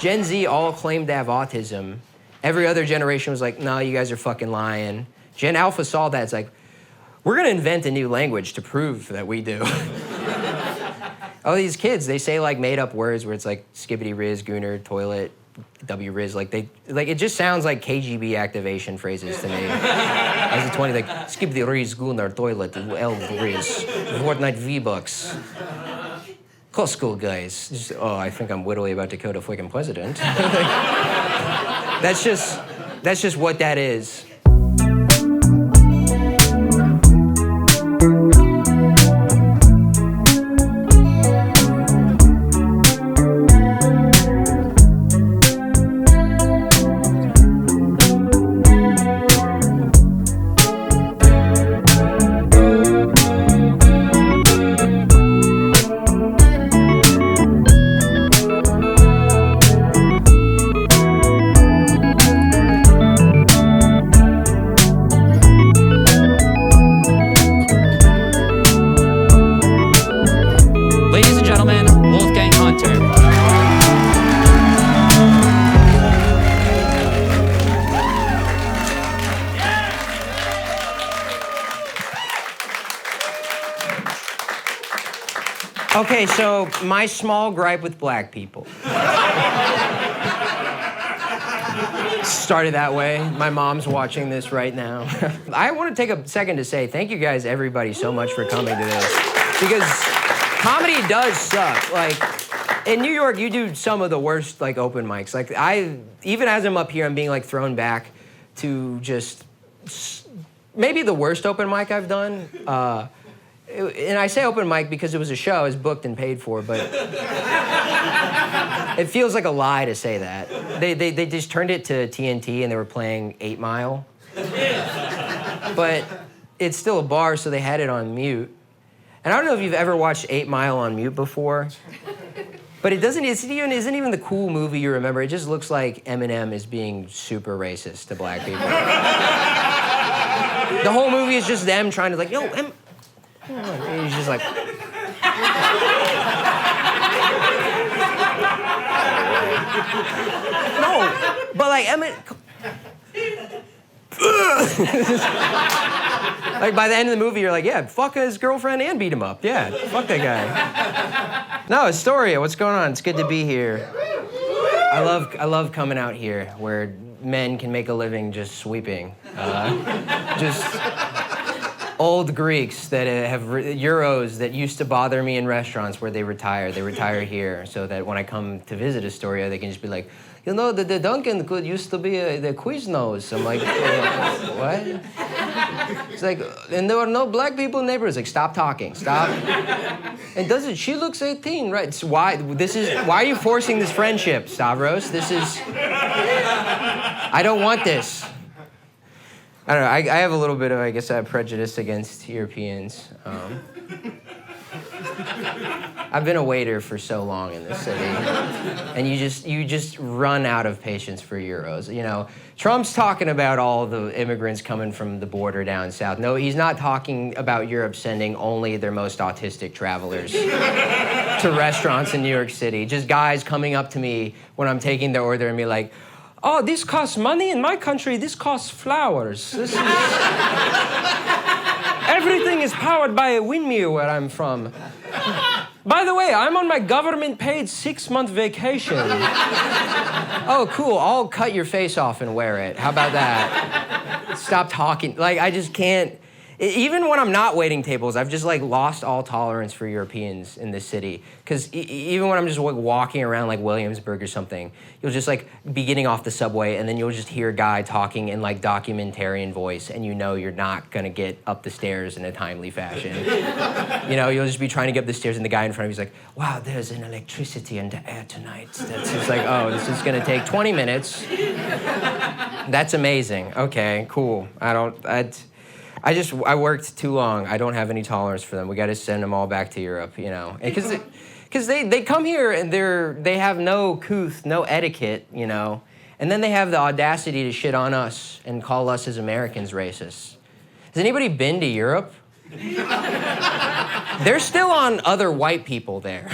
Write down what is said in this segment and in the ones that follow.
Gen Z all claimed to have autism. Every other generation was like, no, you guys are fucking lying. Gen Alpha saw that. It's like, we're going to invent a new language to prove that we do. All these kids, they say like made up words where it's like skibbity riz, gooner, toilet, W riz. Like it just sounds like KGB activation phrases to me. As a 20, like skibbity riz, gooner, toilet, L riz, Fortnite V-Bucks. Costco guys. Just, oh, I think I'm wittily about to code a fucking president. That's just what that is. Wolfgang Hunter. Okay, so my small gripe with black people. Started that way. My mom's watching this right now. I want to take a second to say thank you guys, everybody, so much for coming to this. Because comedy does suck. Like, in New York, you do some of the worst, like, open mics. Like, even as I'm up here, I'm being, like, thrown back to just maybe the worst open mic I've done. And I say open mic because it was a show, it was booked and paid for, but it feels like a lie to say that. They just turned it to TNT and they were playing 8 Mile. But it's still a bar, so they had it on mute. And I don't know if you've ever watched 8 Mile on mute before, but it isn't even the cool movie you remember. It just looks like Eminem is being super racist to black people. The whole movie is just them trying to like, yo, and he's just like, no, but like like by the end of the movie, you're like, yeah, fuck his girlfriend and beat him up. Yeah, fuck that guy. No, Astoria, what's going on? It's good to be here. I love coming out here where men can make a living just sweeping. Just old Greeks that have euros that used to bother me in restaurants where they retire here so that when I come to visit Astoria, they can just be like, you know, the Duncan used to be the Quiznos. I'm like, what? It's like, and there were no black people in the neighborhood. It's like, stop talking, stop. And she looks 18, right? So why are you forcing this friendship, Stavros? I don't want this. I don't know, I have a little bit of, I guess, a prejudice against Europeans. I've been a waiter for so long in this city, and you just run out of patience for Euros. You know, Trump's talking about all the immigrants coming from the border down south. No, he's not talking about Europe sending only their most autistic travelers to restaurants in New York City. Just guys coming up to me when I'm taking their order and be like, oh, this costs money in my country. This costs flowers. Everything is powered by a windmill where I'm from. By the way, I'm on my government-paid 6-month vacation. Oh, cool. I'll cut your face off and wear it. How about that? Stop talking. Like, I just can't. Even when I'm not waiting tables, I've just like lost all tolerance for Europeans in this city. Because even when I'm just like walking around like Williamsburg or something, you'll just like be getting off the subway and then you'll just hear a guy talking in like documentarian voice and you know you're not gonna get up the stairs in a timely fashion. You know, you'll just be trying to get up the stairs and the guy in front of you's like, wow, there's an electricity in the air tonight. That's just like, oh, this is gonna take 20 minutes. That's amazing. Okay, cool. I worked too long. I don't have any tolerance for them. We got to send them all back to Europe, you know. Because they come here and they have no couth, no etiquette, you know. And then they have the audacity to shit on us and call us as Americans racist. Has anybody been to Europe? They're still on other white people there.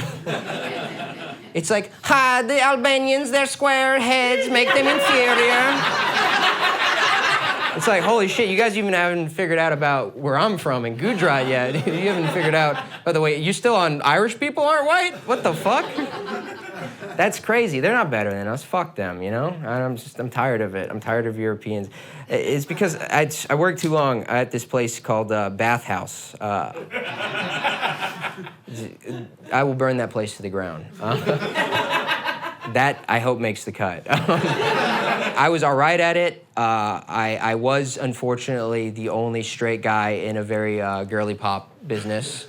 It's like, ha, the Albanians, their square heads make them inferior. It's like, holy shit, you guys even haven't figured out about where I'm from in Gujarat yet. You haven't figured out, by the way, you still on Irish people aren't white? What the fuck? That's crazy. They're not better than us. Fuck them, you know? I'm tired of it. I'm tired of Europeans. It's because I worked too long at this place called Bath House. I will burn that place to the ground. That, I hope, makes the cut. I was all right at it. I was, unfortunately, the only straight guy in a very girly pop business.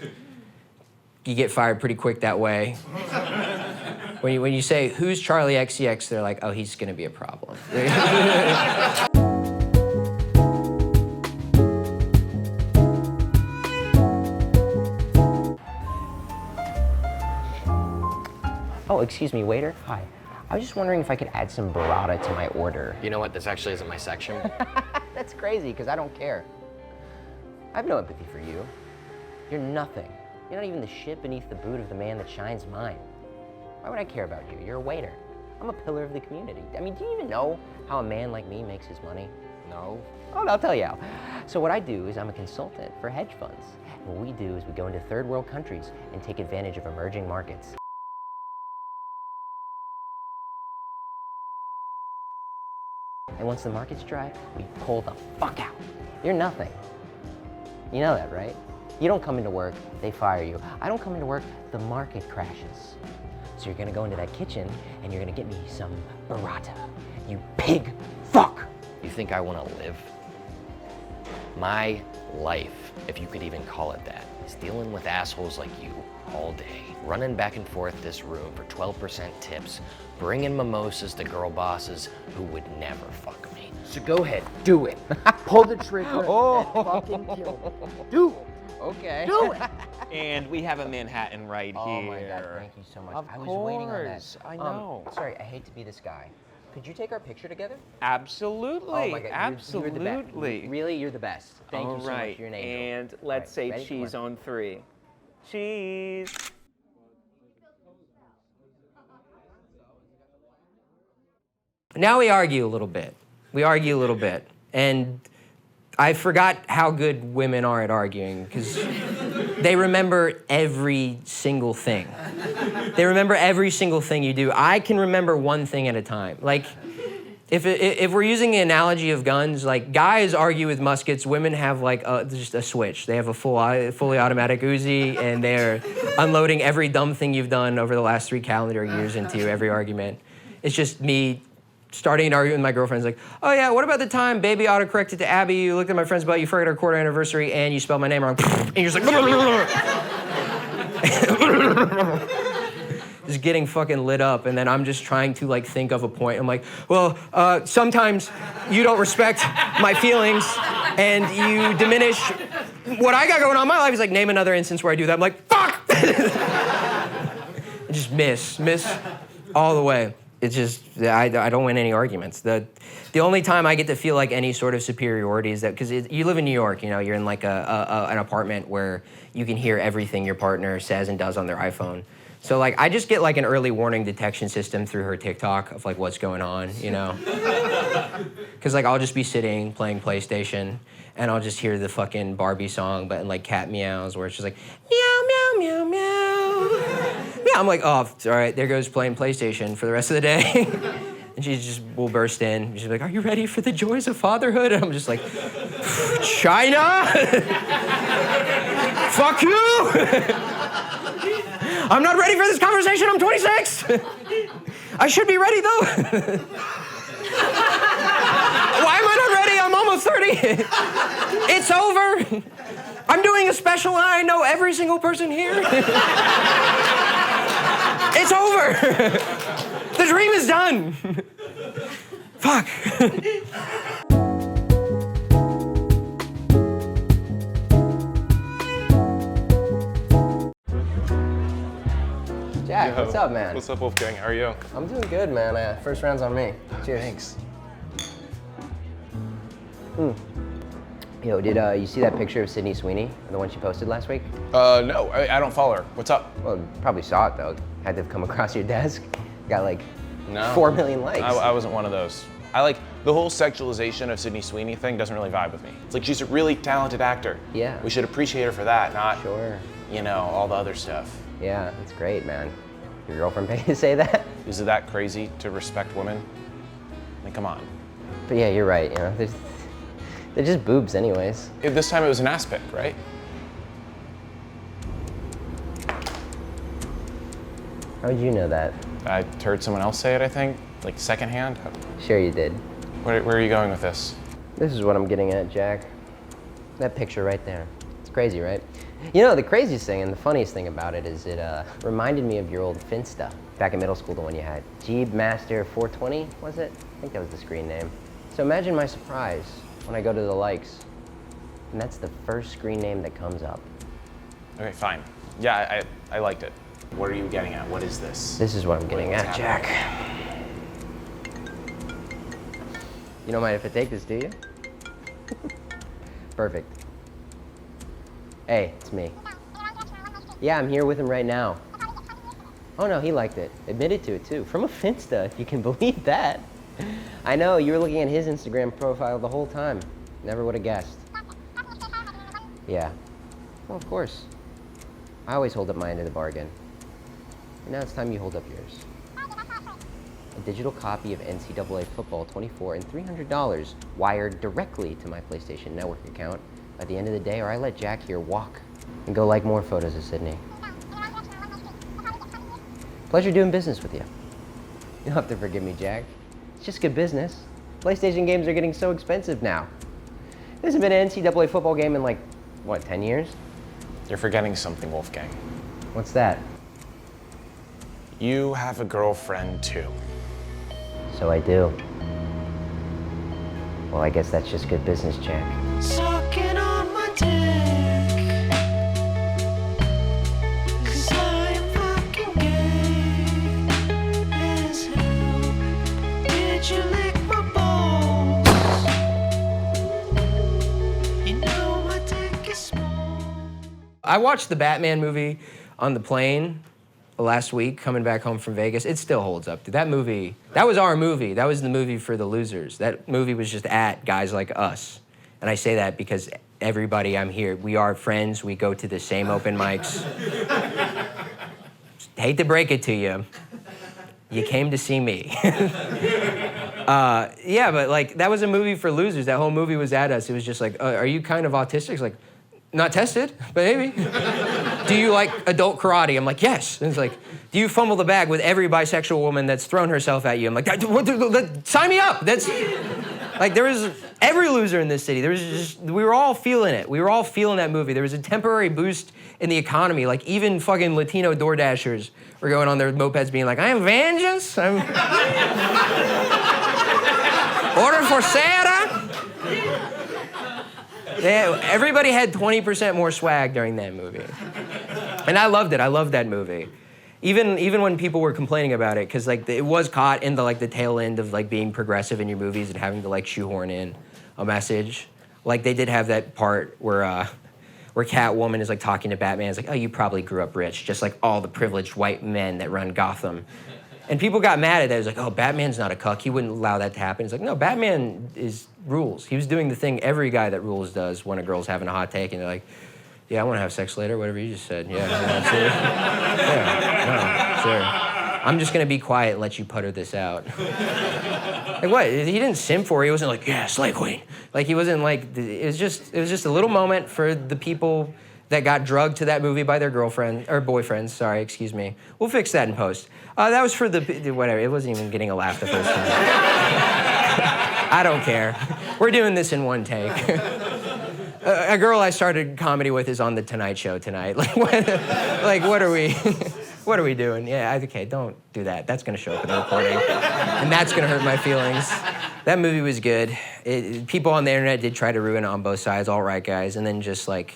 You get fired pretty quick that way. When you say, who's Charlie XCX, they're like, oh, he's gonna be a problem. Oh, excuse me, waiter. Hi. I was just wondering if I could add some burrata to my order. You know what? This actually isn't my section. That's crazy, because I don't care. I have no empathy for you. You're nothing. You're not even the shit beneath the boot of the man that shines mine. Why would I care about you? You're a waiter. I'm a pillar of the community. I mean, do you even know how a man like me makes his money? No. Oh, I'll tell you how. So what I do is I'm a consultant for hedge funds. And what we do is we go into third world countries and take advantage of emerging markets. And once the market's dry, we pull the fuck out. You're nothing. You know that, right? You don't come into work, they fire you. I don't come into work, the market crashes. So you're gonna go into that kitchen and you're gonna get me some burrata. You pig fuck! You think I want to live? My life, if you could even call it that, is dealing with assholes like you all day. Running back and forth this room for 12% tips, bringing mimosas to girl bosses who would never fuck me. So go ahead, do it. Pull the trigger Oh. and fucking kill me. Do it. Okay. Do it. And we have a Manhattan right Oh here. my God, thank you so much. Of I was waiting on that. course, I know. Sorry, I hate to be this guy. Could you take our picture together? Absolutely. Oh my God, absolutely. You're the best. Really, you're the best. Thank you so All right, much. You're an angel. and let's Right, say ready? cheese Come on 3. Cheese. Now we argue a little bit. And I forgot how good women are at arguing because they remember every single thing. They remember every single thing you do. I can remember one thing at a time. Like, if we're using the analogy of guns, like guys argue with muskets, women have like just a switch. They have a fully automatic Uzi and they're unloading every dumb thing you've done over the last 3 calendar years into every argument. It's just me starting an argument with my girlfriend's like, oh yeah, what about the time baby autocorrected to Abby, you looked at my friend's butt, you forgot our quarter anniversary, and you spelled my name wrong, and you're just like, just getting fucking lit up, and then I'm just trying to like think of a point. I'm like, well, sometimes you don't respect my feelings, and you diminish what I got going on in my life. Is like, name another instance where I do that. I'm like, fuck! I just miss all the way. It's just, I don't win any arguments. The only time I get to feel like any sort of superiority is that, because you live in New York, you know, you're in like an apartment where you can hear everything your partner says and does on their iPhone. So like, I just get like an early warning detection system through her TikTok of like what's going on, you know? Because like, I'll just be sitting playing PlayStation and I'll just hear the fucking Barbie song, but in like cat meows where it's just like, meow, meow, meow, meow. Yeah, I'm like, oh, all right, there goes playing PlayStation for the rest of the day. And she just will burst in. She's like, are you ready for the joys of fatherhood? And I'm just like, China? Fuck you! I'm not ready for this conversation, I'm 26! I should be ready though. Why am I not ready? I'm almost 30. It's over. I'm doing a special and I know every single person here. It's over. The dream is done. Fuck. Jack, what's up, man? What's up, Wolfgang? How are you? I'm doing good, man. First round's on me. Cheers. Thanks. Yo, did you see that picture of Sydney Sweeney, the one she posted last week? No, I don't follow her. What's up? Well, you probably saw it though. Had to have come across your desk. Got like No. 4 million likes. I wasn't one of those. I like the whole sexualization of Sydney Sweeney thing doesn't really vibe with me. It's like she's a really talented actor. Yeah. We should appreciate her for that, not, Sure. you know, all the other stuff. Yeah, that's great, man. Your girlfriend paid to say that? Is it that crazy to respect women? I mean, come on. But yeah, you're right, you know, they're just boobs anyways. This time it was an ass pic, right? How would you know that? I heard someone else say it, I think, like secondhand. Sure you did. Where are you going with this? This is what I'm getting at, Jack. That picture right there. It's crazy, right? You know, the craziest thing and the funniest thing about it is it reminded me of your old Finsta back in middle school, the one you had. Jeeb Master 420, was it? I think that was the screen name. So imagine my surprise when I go to the likes, and that's the first screen name that comes up. Okay, fine. Yeah, I liked it. What are you getting at? What is this? This is what I'm getting at, Jack. You don't mind if I take this, do you? Perfect. Hey, it's me. Yeah, I'm here with him right now. Oh no, he liked it. Admitted to it too. From a Finsta, if you can believe that. I know, you were looking at his Instagram profile the whole time. Never would have guessed. Yeah. Well, of course. I always hold up my end of the bargain. And now it's time you hold up yours. A digital copy of NCAA Football 24 and $300 wired directly to my PlayStation Network account by the end of the day, or I let Jack here walk and go like more photos of Sydney. Pleasure doing business with you. You'll have to forgive me, Jack. It's just good business. PlayStation games are getting so expensive now. There hasn't been an NCAA football game in like, what, 10 years? You're forgetting something, Wolfgang. What's that? You have a girlfriend too. So I do. Well, I guess that's just good business, Jack. Sucking on my dick, 'cause I am fucking gay as hell. Did you lick my balls? You know my dick is small. I watched the Batman movie on the plane last week, coming back home from Vegas. It still holds up, dude. That movie, that was our movie. That was the movie for the losers. That movie was just at guys like us. And I say that because everybody I'm here, we are friends. We go to the same open mics. Hate to break it to you. You came to see me. Yeah, but like, that was a movie for losers. That whole movie was at us. It was just like, are you kind of autistic? It's like, not tested, but maybe. Do you like adult karate? I'm like, yes. And it's like, do you fumble the bag with every bisexual woman that's thrown herself at you? I'm like, sign me up. That's like, there was every loser in this city. There was just, we were all feeling it. We were all feeling that movie. There was a temporary boost in the economy. Like even fucking Latino door dashers were going on their mopeds being like, I am vengeance. I'm order for Sarah. Everybody had 20% more swag during that movie. And I loved it. I loved that movie. Even when people were complaining about it, because like it was caught in the like the tail end of like being progressive in your movies and having to like shoehorn in a message. Like they did have that part where Catwoman is like talking to Batman. It's like, oh, you probably grew up rich, just like all the privileged white men that run Gotham. And people got mad at that. It was like, oh, Batman's not a cuck. He wouldn't allow that to happen. It's like, no, Batman is rules. He was doing the thing every guy that rules does when a girl's having a hot take and they're like, yeah, I want to have sex later, whatever you just said. Yeah, yeah, no, sure. I'm just going to be quiet and let you putter this out. Like what? He didn't simp for her. He wasn't like, yeah, slay queen. Like he wasn't like, it was just a little moment for the people that got drugged to that movie by their girlfriend, or boyfriends, sorry, excuse me. We'll fix that in post. That was for the, whatever, it wasn't even getting a laugh the first time. I don't care. We're doing this in one take. A girl I started comedy with is on the Tonight Show tonight. Like what are we, what are we doing? Yeah, okay, don't do that. That's gonna show up in the recording. And that's gonna hurt my feelings. That movie was good. People on the internet did try to ruin it on both sides, all right, guys, and then just like,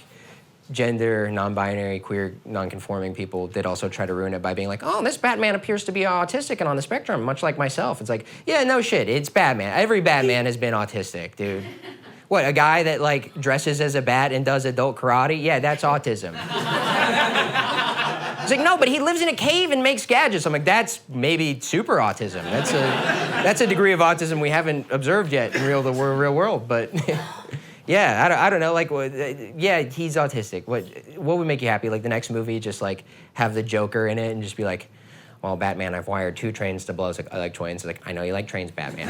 gender, non-binary, queer, non-conforming people did also try to ruin it by being like, oh, this Batman appears to be autistic and on the spectrum, much like myself. It's like, yeah, no shit, it's Batman. Every Batman has been autistic, dude. What, a guy that like dresses as a bat and does adult karate? Yeah, that's autism. He's like, no, but he lives in a cave and makes gadgets. I'm like, that's maybe super autism. That's a degree of autism we haven't observed yet in the real world. But yeah, I don't know. Like, yeah, he's autistic. What would make you happy? Like the next movie, just like have the Joker in it and just be like, well, Batman, I've wired 2 trains to blow. It's like, I like trains. It's like, I know you like trains, Batman.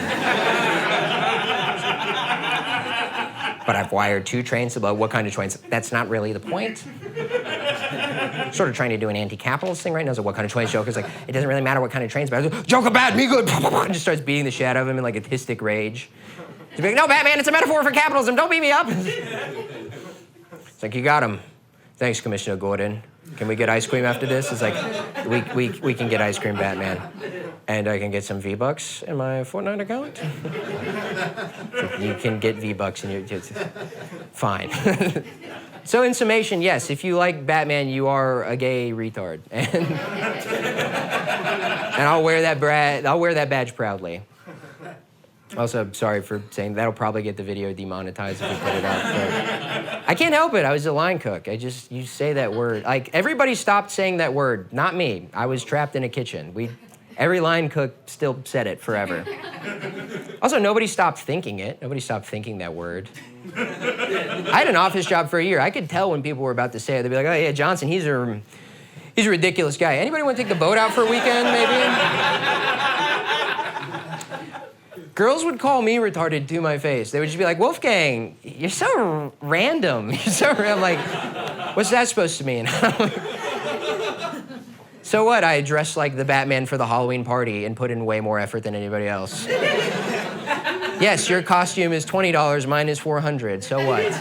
But I've wired 2 trains to blow. What kind of trains? That's not really the point. Sort of trying to do an anti-capitalist thing right now. So what kind of trains? Joker's like, it doesn't really matter what kind of trains, but Joker bad, me good. And just starts beating the shit out of him in like autistic rage. To be like, no, Batman, it's a metaphor for capitalism. Don't beat me up. It's like, you got him. Thanks, Commissioner Gordon. Can we get ice cream after this? It's like, we can get ice cream, Batman. And I can get some V-Bucks in my Fortnite account. You can get V-Bucks in your... Fine. So in summation, yes, if you like Batman, you are a gay retard. And I'll wear that badge proudly. Also, sorry for saying that'll probably get the video demonetized if we put it up. But I can't help it. I was a line cook. You say that word. Like, everybody stopped saying that word. Not me. I was trapped in a kitchen. Every line cook still said it forever. Also, nobody stopped thinking it. Nobody stopped thinking that word. I had an office job for a year. I could tell when people were about to say it. They'd be like, oh, yeah, Johnson, he's a ridiculous guy. Anybody want to take the boat out for a weekend, maybe? Girls would call me retarded to my face. They would just be like, Wolfgang, you're so random. You're so random. I'm like, what's that supposed to mean? So what? I dressed like the Batman for the Halloween party and put in way more effort than anybody else. Yes, your costume is $20, mine is $400. So what?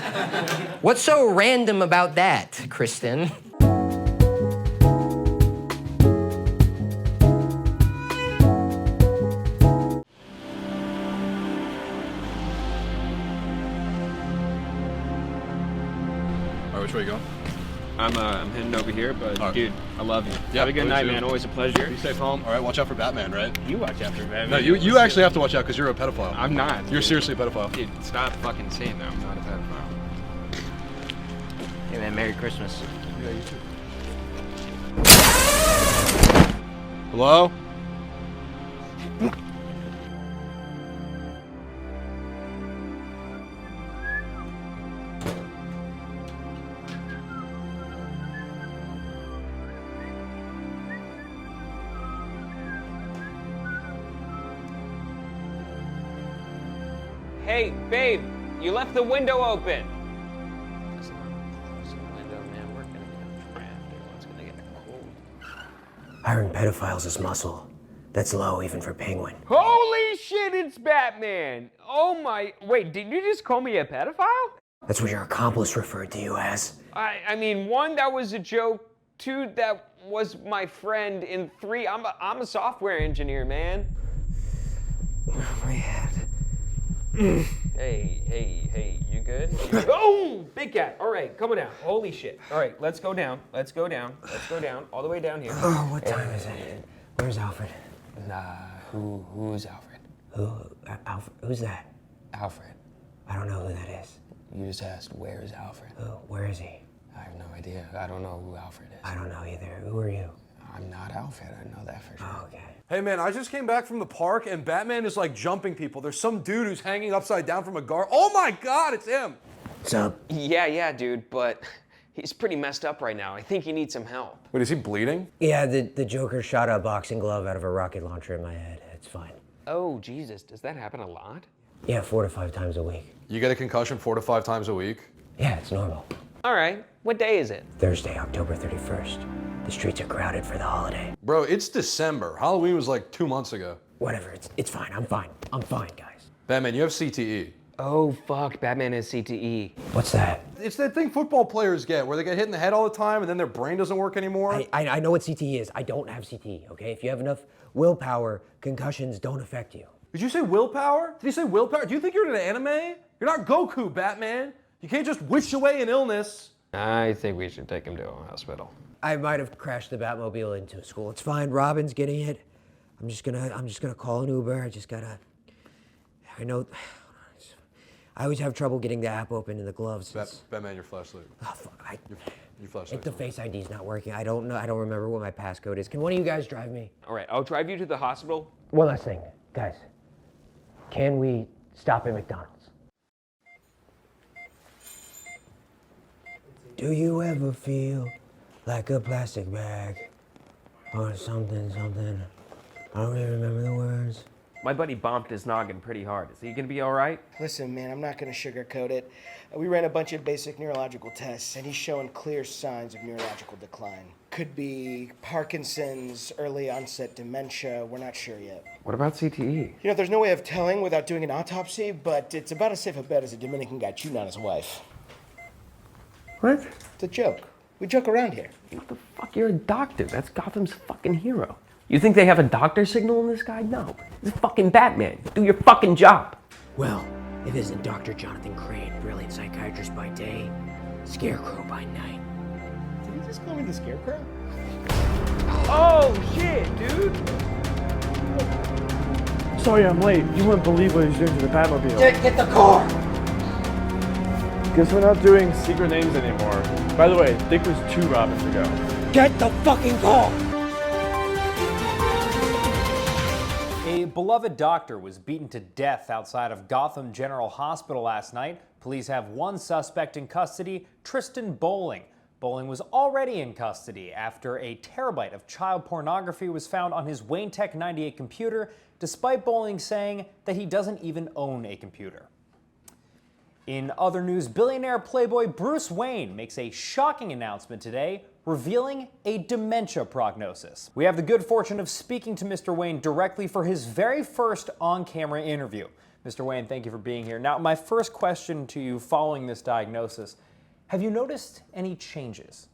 What's so random about that, Kristen? Which way you going? I'm heading over here, but right. dude, I love you. Yeah, Have a good me night, too. man. Always a pleasure. Be safe home. All right, watch out for Batman, right? You watch after Batman. No, you actually have to watch out because you're a pedophile. I'm not. You're dude. seriously a pedophile. Dude, stop fucking saying that. I'm not a pedophile. Hey, man, Merry Christmas. Yeah, you too. Hello? Hey, babe, you left the window open. Close the window, man. We're gonna get a draft. Everyone's gonna get cold. Hiring pedophiles is muscle. That's low even for Penguin. Holy shit, it's Batman. Oh my, wait, did you just call me a pedophile? That's what your accomplice referred to you as. I mean, 1, that was a joke. 2, that was my friend. And 3, I'm a software engineer, man. My head. Hey, you good? Oh, big cat. All right, coming down. Holy shit. All right, let's go down. Let's go down, all the way down here. Oh, what time is it? Where's Alfred? Who's Alfred? Alfred? Who's that? Alfred. I don't know who that is. You just asked, where is Alfred? Where is he? I have no idea. I don't know who Alfred is. I don't know either. Who are you? I'm not Alfred. I know that for sure. Oh, okay. Hey man, I just came back from the park and Batman is like jumping people. There's some dude who's hanging upside down from a guard. Oh my God, it's him. What's up? Yeah, dude, but he's pretty messed up right now. I think he needs some help. Wait, is he bleeding? Yeah, the Joker shot a boxing glove out of a rocket launcher in my head. It's fine. Oh, Jesus. Does that happen a lot? Yeah, 4 to 5 times a week. You get a concussion 4 to 5 times a week? Yeah, it's normal. All right. What day is it? Thursday, October 31st. The streets are crowded for the holiday. Bro, it's December. Halloween was like 2 months ago. Whatever, it's fine. I'm fine, guys. Batman, you have CTE. Oh, fuck. Batman has CTE. What's that? It's that thing football players get where they get hit in the head all the time and then their brain doesn't work anymore. I know what CTE is. I don't have CTE, okay? If you have enough willpower, concussions don't affect you. Did you say willpower? Did he say willpower? Do you think you're in an anime? You're not Goku, Batman. You can't just wish away an illness. I think we should take him to a hospital. I might have crashed the Batmobile into a school. It's fine. Robin's getting it. I'm just gonna call an Uber. I I always have trouble getting the app open in the gloves. Batman, your flashlight. Oh, fuck. Your flashlight. The Face ID's not working. I don't know. I don't remember what my passcode is. Can one of you guys drive me? All right, I'll drive you to the hospital. One last thing, guys. Can we stop at McDonald's? Do you ever feel like a plastic bag or something? I don't really remember the words. My buddy bumped his noggin pretty hard. Is he gonna be all right? Listen, man, I'm not gonna sugarcoat it. We ran a bunch of basic neurological tests, and he's showing clear signs of neurological decline. Could be Parkinson's, early onset dementia, we're not sure yet. What about CTE? You know, there's no way of telling without doing an autopsy, but it's about as safe a bet as a Dominican guy cheating on his wife. What? It's a joke. We joke around here. What the fuck? You're a doctor. That's Gotham's fucking hero. You think they have a doctor signal in this guy? No. It's fucking Batman. Do your fucking job. Well, if it isn't Dr. Jonathan Crane, brilliant psychiatrist by day, Scarecrow by night. Did he just call me the Scarecrow? Oh shit, dude. Sorry I'm late. You wouldn't believe what he's doing to the Batmobile. Get the car! Guess we're not doing secret names anymore. By the way, Dick was 2 Robins ago. Get the fucking car! A beloved doctor was beaten to death outside of Gotham General Hospital last night. Police have one suspect in custody, Tristan Bowling. Bowling was already in custody after a terabyte of child pornography was found on his Wayne Tech 98 computer, despite Bowling saying that he doesn't even own a computer. In other news, billionaire playboy Bruce Wayne makes a shocking announcement today, revealing a dementia prognosis. We have the good fortune of speaking to Mr. Wayne directly for his very first on-camera interview. Mr. Wayne, thank you for being here. Now, my first question to you following this diagnosis, have you noticed any changes?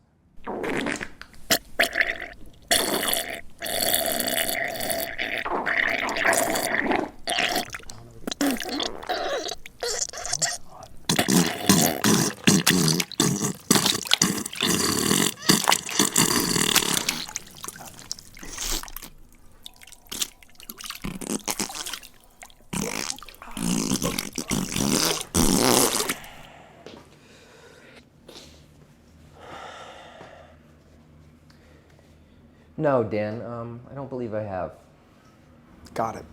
No, Dan, I don't believe I have. Got it.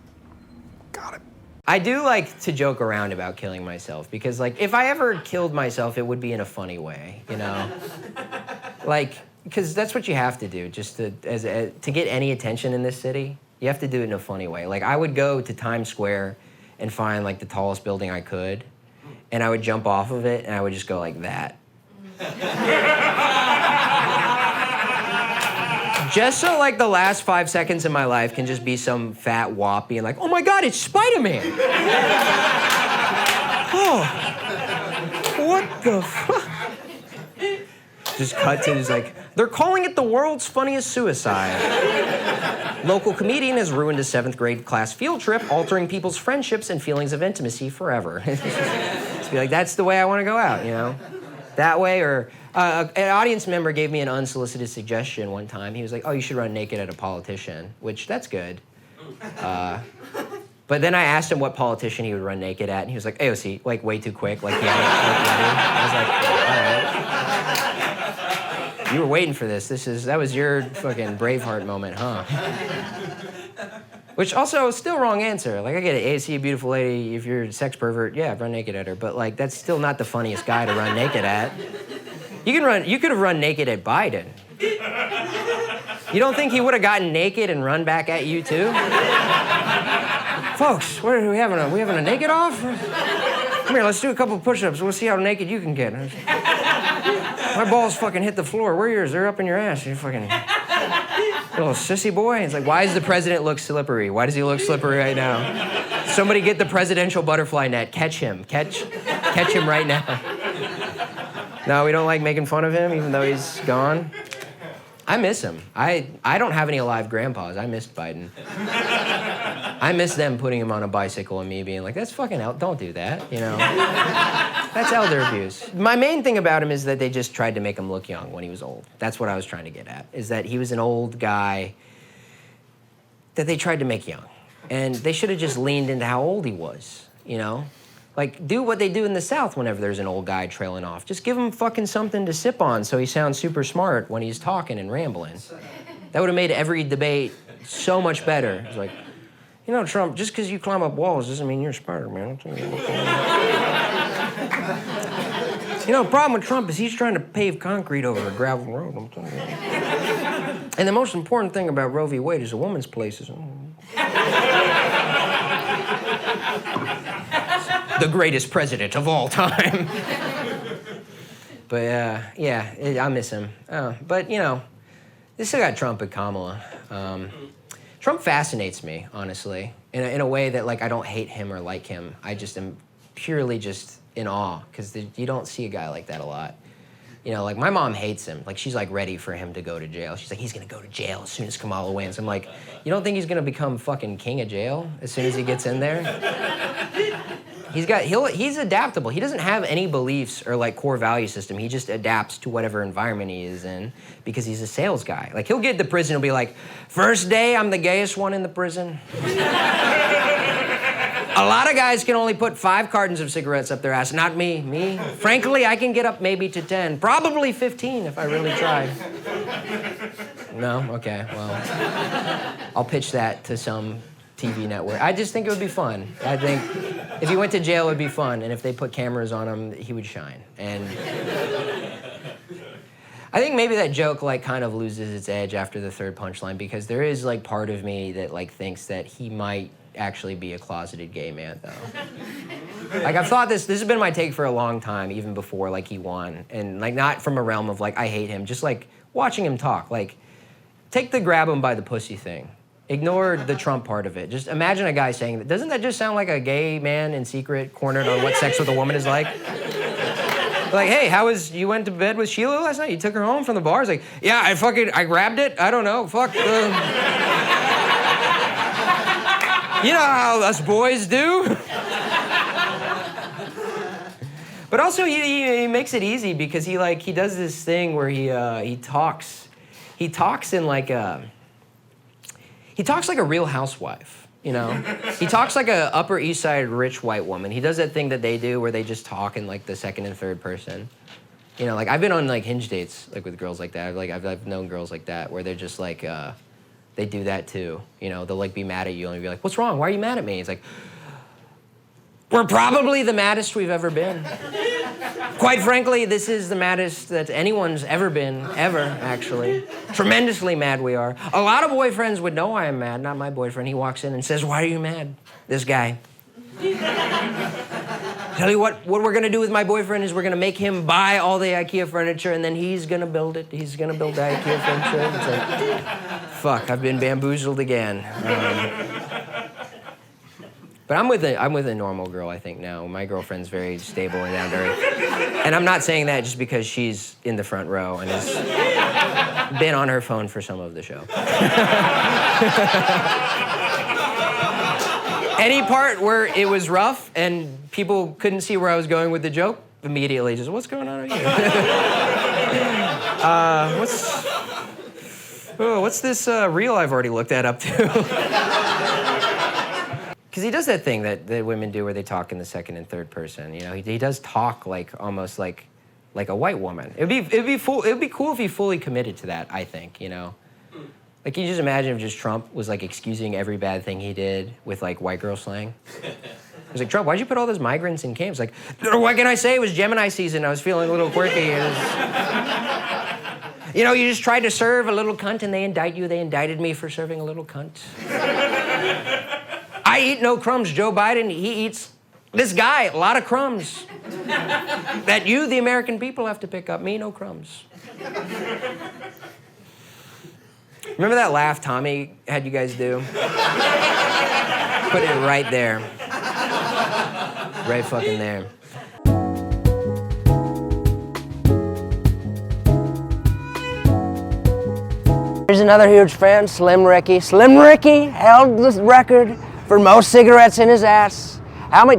I do like to joke around about killing myself because, like, if I ever killed myself, it would be in a funny way, you know? Like, because that's what you have to do just to get any attention in this city. You have to do it in a funny way. Like, I would go to Times Square and find, like, the tallest building I could, and I would jump off of it, and I would just go like that. Just so, like, the last 5 seconds of my life can just be some fat wop being like, oh my God, it's Spider-Man! Oh, what the fuck? Just cut to, he's like, they're calling it the world's funniest suicide. Local comedian has ruined a 7th grade class field trip, altering people's friendships and feelings of intimacy forever. Just be like, that's the way I want to go out, you know? That way, or an audience member gave me an unsolicited suggestion one time. He was like, oh, you should run naked at a politician, which that's good. But then I asked him what politician he would run naked at, and he was like, AOC, like way too quick, like he had it. I was like, all right. You were waiting for this. That was your fucking Braveheart moment, huh? Which also is still wrong answer. Like, I get it, AOC, a beautiful lady, if you're a sex pervert, yeah, run naked at her. But like, that's still not the funniest guy to run naked at. You could have run naked at Biden. You don't think he would have gotten naked and run back at you too? Folks, what are we having a naked off? Come here, let's do a couple push-ups. We'll see how naked you can get. My balls fucking hit the floor. Where are yours? They're up in your ass. You fucking little sissy boy. It's like, why does the president look slippery? Why does he look slippery right now? Somebody get the presidential butterfly net. Catch him. Catch him right now. No, we don't like making fun of him, even though he's gone. I miss him. I don't have any alive grandpas. I missed Biden. I miss them putting him on a bicycle and me being like, that's fucking don't do that, you know? That's elder abuse. My main thing about him is that they just tried to make him look young when he was old. That's what I was trying to get at, is that he was an old guy that they tried to make young. And they should have just leaned into how old he was, you know? Like, do what they do in the South whenever there's an old guy trailing off. Just give him fucking something to sip on so he sounds super smart when he's talking and rambling. That would have made every debate so much better. It's like, you know, Trump, just because you climb up walls doesn't mean you're Spider-Man. You know, the problem with Trump is he's trying to pave concrete over a gravel road. I'm telling you. And the most important thing about Roe v. Wade is a woman's place is... the greatest president of all time. But yeah, I miss him. But you know, they still got Trump and Kamala. Trump fascinates me, honestly, in a way that like I don't hate him or like him. I just am purely just in awe because you don't see a guy like that a lot. You know, like my mom hates him. Like she's like ready for him to go to jail. She's like, he's gonna go to jail as soon as Kamala wins. I'm like, you don't think he's gonna become fucking king of jail as soon as he gets in there? He's adaptable. He doesn't have any beliefs or like core value system. He just adapts to whatever environment he is in because he's a sales guy. Like he'll get to prison, he'll be like, first day I'm the gayest one in the prison. A lot of guys can only put 5 cartons of cigarettes up their ass. Not me. Me? Frankly, I can get up maybe to 10. Probably 15 if I really tried. No? Okay, well, I'll pitch that to some TV network. I just think it would be fun. I think if he went to jail, it would be fun. And if they put cameras on him, he would shine. And I think maybe that joke like kind of loses its edge after the 3rd punchline because there is like part of me that like thinks that he might actually be a closeted gay man, though. Like, I've thought this has been my take for a long time, even before, like, he won. And, like, not from a realm of, like, I hate him, just, like, watching him talk. Like, take the grab him by the pussy thing. Ignore the Trump part of it. Just imagine a guy saying that. Doesn't that just sound like a gay man in secret, cornered on what sex with a woman is like? Like, hey, you went to bed with Sheila last night? You took her home from the bar? It's like, yeah, I grabbed it. I don't know, fuck. You know how us boys do. But also he makes it easy because he does this thing where he talks in like he talks like a real housewife, you know? He talks like a Upper East Side rich white woman. He does that thing that they do where they just talk in like the 2nd and 3rd person. You know, like I've been on like Hinge dates like with girls like that. I've known girls like that where they're just like they do that too. You know, they'll like be mad at you and be like, what's wrong? Why are you mad at me? It's like, we're probably the maddest we've ever been. Quite frankly, this is the maddest that anyone's ever been, ever, actually. Tremendously mad we are. A lot of boyfriends would know I am mad, not my boyfriend. He walks in and says, why are you mad? This guy. Tell you what we're gonna do with my boyfriend is we're gonna make him buy all the IKEA furniture and then he's gonna build it. He's gonna build the IKEA furniture. It's like, fuck, I've been bamboozled again. But I'm with a normal girl, I think, now. My girlfriend's very stable and down to earth. And I'm not saying that just because she's in the front row and has been on her phone for some of the show. Any part where it was rough and people couldn't see where I was going with the joke, immediately just, what's going on here? What's this reel I've already looked at up to? Because he does that thing that women do where they talk in the 2nd and 3rd person. You know, he does talk like almost like a white woman. It'd be cool if he fully committed to that, I think, you know. Like, can you just imagine if just Trump was, like, excusing every bad thing he did with, like, white girl slang? He was like, Trump, why'd you put all those migrants in camps? Like, what can I say? It was Gemini season. I was feeling a little quirky. You know, you just tried to serve a little cunt and they indict you. They indicted me for serving a little cunt. I eat no crumbs. Joe Biden, he eats, this guy, a lot of crumbs. That you, the American people, have to pick up. Me, no crumbs. Remember that laugh Tommy had you guys do? Put it right there. Right fucking there. Here's another huge fan, Slim Ricky. Slim Ricky held the record for most cigarettes in his ass.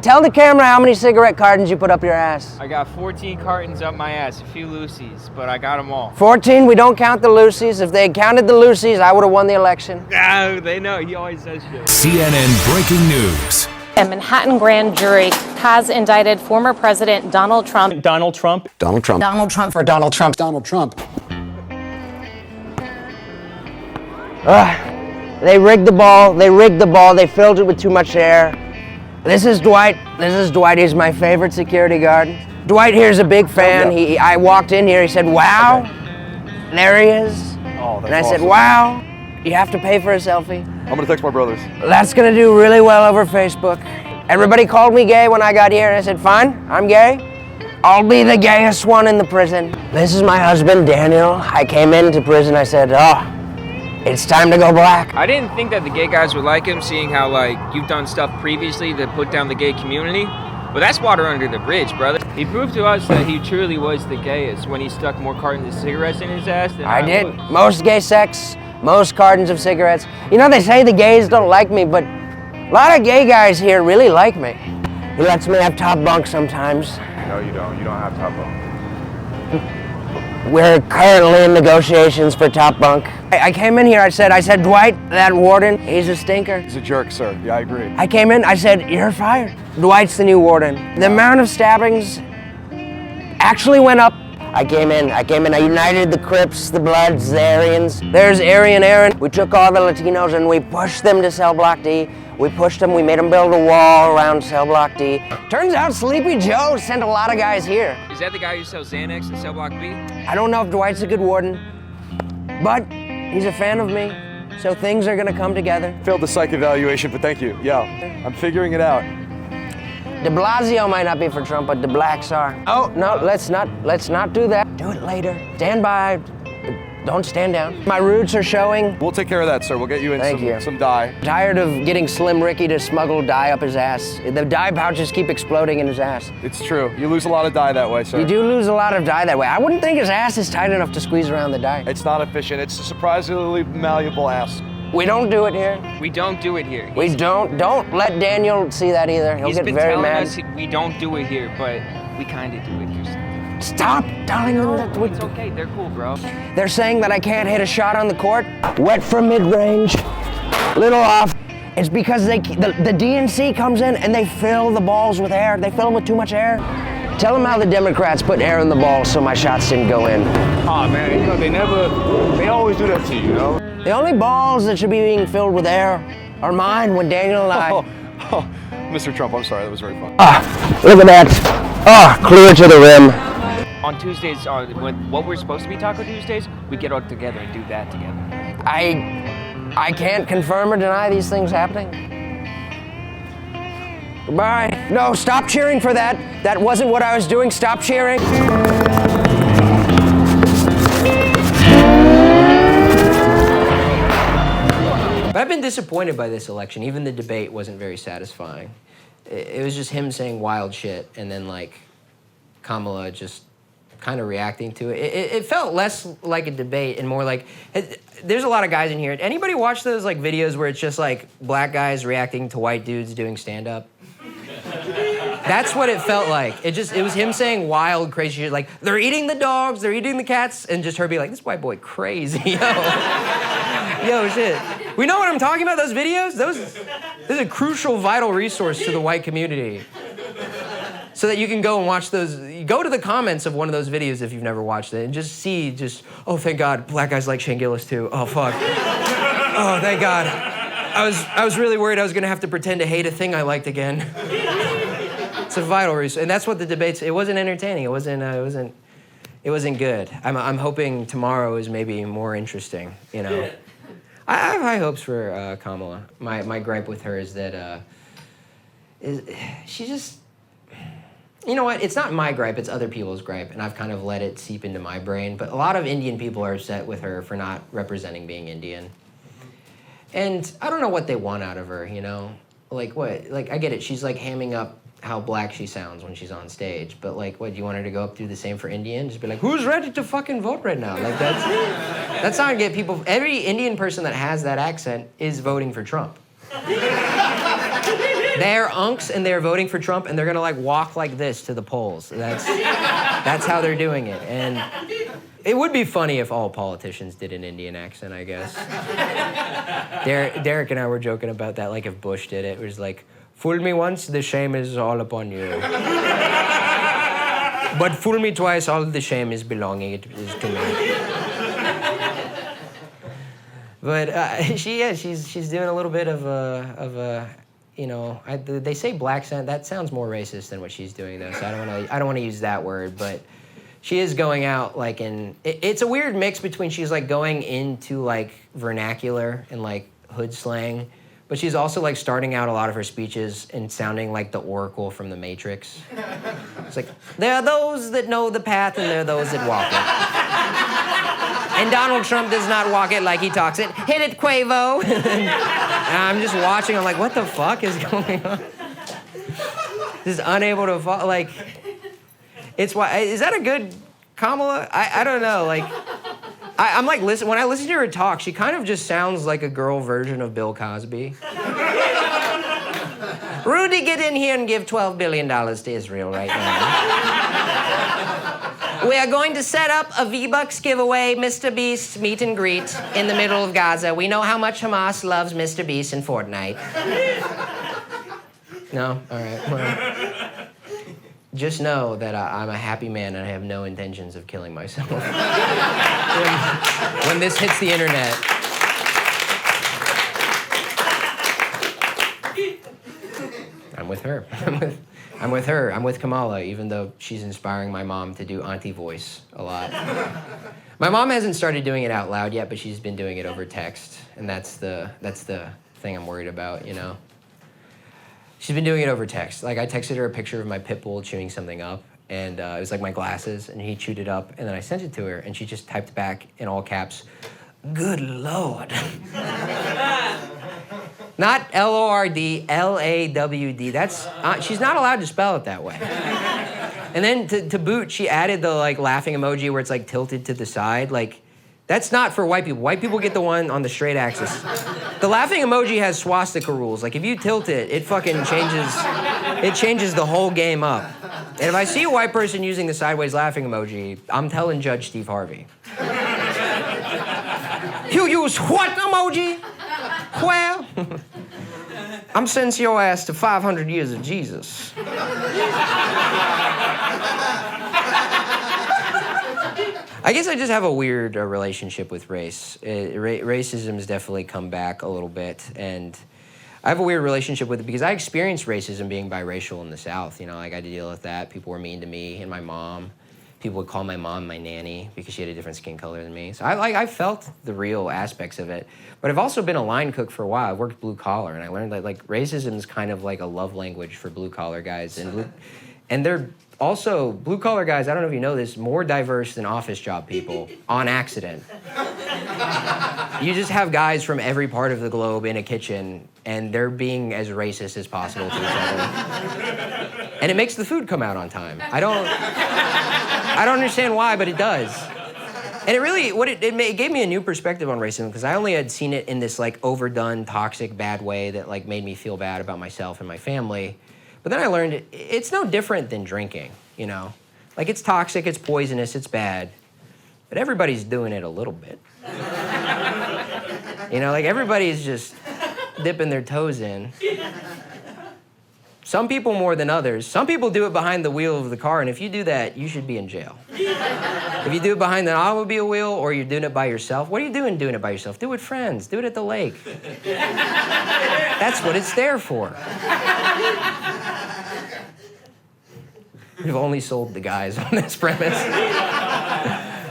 Tell the camera how many cigarette cartons you put up your ass. I got 14 cartons up my ass, a few Lucy's, but I got them all. 14, we don't count the Lucy's. If they counted the Lucy's, I would have won the election. No, they know, he always says shit. CNN breaking news. A Manhattan grand jury has indicted former President Donald Trump. Donald Trump. Donald Trump. Donald Trump for Donald Trump. Donald Trump. They rigged the ball. They rigged the ball. They filled it with too much air. This is Dwight. This is Dwight. He's my favorite security guard. Dwight here's a big fan. I walked in here. He said, "Wow." There he is. Oh, that's and I said, awesome. "Wow." You have to pay for a selfie. I'm gonna text my brothers. That's gonna do really well over Facebook. Everybody called me gay when I got here, and I said, "Fine, I'm gay. I'll be the gayest one in the prison." This is my husband, Daniel. I came into prison. I said, "Oh, it's time to go black." I didn't think that the gay guys would like him, seeing how like you've done stuff previously to put down the gay community. But that's water under the bridge, brother. He proved to us that he truly was the gayest when he stuck more cartons of cigarettes in his ass than I did. was. Most gay sex, most cartons of cigarettes. You know, they say the gays don't like me, but a lot of gay guys here really like me. He lets me have top bunk sometimes. No, you don't. You don't have top bunk. We're currently in negotiations for top bunk. I came in here, I said, "Dwight, that warden, he's a stinker." He's a jerk, sir. Yeah, I agree. I came in, I said, "You're fired." Dwight's the new warden. The amount of stabbings actually went up. I came in, I united the Crips, the Bloods, the Aryans. There's Aryan Aaron. We took all the Latinos and we pushed them to cell block D. We pushed them, we made them build a wall around cell block D. Turns out Sleepy Joe sent a lot of guys here. Is that the guy who sells Xanax in Cell Block B? I don't know if Dwight's a good warden, but he's a fan of me, so things are gonna come together. Failed the psych evaluation, but thank you. Yeah, I'm figuring it out. De Blasio might not be for Trump, but the blacks are. Oh, no, let's not do that. Do it later. Stand by, but don't stand down. My roots are showing. We'll take care of that, sir. We'll get you in some dye. Tired of getting Slim Ricky to smuggle dye up his ass. The dye pouches keep exploding in his ass. It's true. You lose a lot of dye that way, sir. You do lose a lot of dye that way. I wouldn't think his ass is tight enough to squeeze around the dye. It's not efficient. It's a surprisingly malleable ass. We don't do it here. We don't do it here. We don't let Daniel see that either. He'll get very mad. He's been telling us we don't do it here, but we kind of do it here. Stop telling them that It's okay, they're cool, bro. They're saying that I can't hit a shot on the court. Wet from mid-range, little off. It's because the DNC comes in and they fill the balls with air. They fill them with too much air. Tell them how the Democrats put air in the balls so my shots didn't go in. Oh man, you know they always do that to you, you know? The only balls that should be being filled with air are mine when Daniel and I... Oh, Mr. Trump, I'm sorry, that was very fun. Look at that. Clear to the rim. On Tuesdays, what we're supposed to be Taco Tuesdays, we get all together and do that together. I can't confirm or deny these things happening. Goodbye. No, stop cheering for that. That wasn't what I was doing. Stop cheering. I've been disappointed by this election. Even the debate wasn't very satisfying. It was just him saying wild shit and then like Kamala just kind of reacting to it. It felt less like a debate and more like, there's a lot of guys in here. Anybody watch those like videos where it's just like black guys reacting to white dudes doing stand-up? That's what it felt like. It was him saying wild, crazy shit, like, they're eating the dogs, they're eating the cats, and just her being like, this white boy crazy, yo, shit. We know what I'm talking about, those videos? This is a crucial, vital resource to the white community. So that you can go and watch those, go to the comments of one of those videos if you've never watched it, and just see, oh, thank God, black guys like Shane Gillis too. Oh, fuck. Oh, thank God. I was really worried I was gonna have to pretend to hate a thing I liked again. It's a vital resource, and that's what the debates. It wasn't entertaining. It wasn't good. I'm hoping tomorrow is maybe more interesting. You know, I have high hopes for Kamala. My gripe with her is that she just. You know what? It's not my gripe. It's other people's gripe, and I've kind of let it seep into my brain. But a lot of Indian people are upset with her for not representing being Indian. And I don't know what they want out of her, you know? Like, what? Like, I get it. She's, like, hamming up how black she sounds when she's on stage. But, like, what, do you want her to go up do the same for Indian? Just be like, who's ready to fucking vote right now? Like, that's not gonna get people... Every Indian person that has that accent is voting for Trump. They're unks, and they're voting for Trump, and they're gonna, like, walk like this to the polls. That's how they're doing it. And... it would be funny if all politicians did an Indian accent, I guess. Derek and I were joking about that, like if Bush did it. It was like, Fool me once, the shame is all upon you. But fool me twice, all the shame is belonging is to me. But she's doing a little bit of a you know, they say black scent. That sounds more racist than what she's doing, though. So I don't want to use that word, but she is going out like in. It's a weird mix between she's like going into like vernacular and like hood slang, but she's also like starting out a lot of her speeches and sounding like the Oracle from the Matrix. It's like there are those that know the path and there are those that walk it. And Donald Trump does not walk it like he talks it. Hit it, Quavo. And I'm just watching. I'm like, what the fuck is going on? Just unable to follow. Like, it's why. Is that a good Kamala? I don't know. Like, I'm like, when I listen to her talk, she kind of just sounds like a girl version of Bill Cosby. Rudy, get in here and give $12 billion to Israel right now. We are going to set up a V-Bucks giveaway, Mr. Beast meet and greet in the middle of Gaza. We know how much Hamas loves Mr. Beast in Fortnite. No? All right. Well, just know that I'm a happy man and I have no intentions of killing myself. when this hits the internet. I'm with her. I'm with her. I'm with Kamala, even though she's inspiring my mom to do auntie voice a lot. My mom hasn't started doing it out loud yet, but she's been doing it over text, and that's the thing I'm worried about, you know? She's been doing it over text. Like, I texted her a picture of my pit bull chewing something up, and it was like my glasses, and he chewed it up, and then I sent it to her, and she just typed back in all caps, "Good Lord." Not L-O-R-D, L-A-W-D. That's, she's not allowed to spell it that way. And then to boot, she added the like laughing emoji where it's like tilted to the side. Like, that's not for white people. White people get the one on the straight axis. The laughing emoji has swastika rules. Like, if you tilt it, it fucking changes the whole game up. And if I see a white person using the sideways laughing emoji, I'm telling Judge Steve Harvey. You use what emoji? Well, I'm sending your ass to 500 years of Jesus. I guess I just have a weird relationship with race. Racism's definitely come back a little bit, and I have a weird relationship with it because I experienced racism being biracial in the South. You know, I got to deal with that. People were mean to me and my mom. People would call my mom my nanny because she had a different skin color than me. So I felt the real aspects of it. But I've also been a line cook for a while. I worked blue collar, and I learned that like racism is kind of like a love language for blue collar guys. And they're also, blue collar guys, I don't know if you know this, more diverse than office job people on accident. You just have guys from every part of the globe in a kitchen, and they're being as racist as possible to each other. And it makes the food come out on time. I don't understand why, but it does. And it really, it gave me a new perspective on racism because I only had seen it in this like overdone, toxic, bad way that like made me feel bad about myself and my family. But then I learned it's no different than drinking, you know? Like, it's toxic, it's poisonous, it's bad, but everybody's doing it a little bit. You know, like everybody's just dipping their toes in. Some people more than others. Some people do it behind the wheel of the car, and if you do that, you should be in jail. If you do it behind an automobile wheel or you're doing it by yourself, what are you doing it by yourself? Do it with friends. Do it at the lake. That's what it's there for. We've only sold the guys on this premise.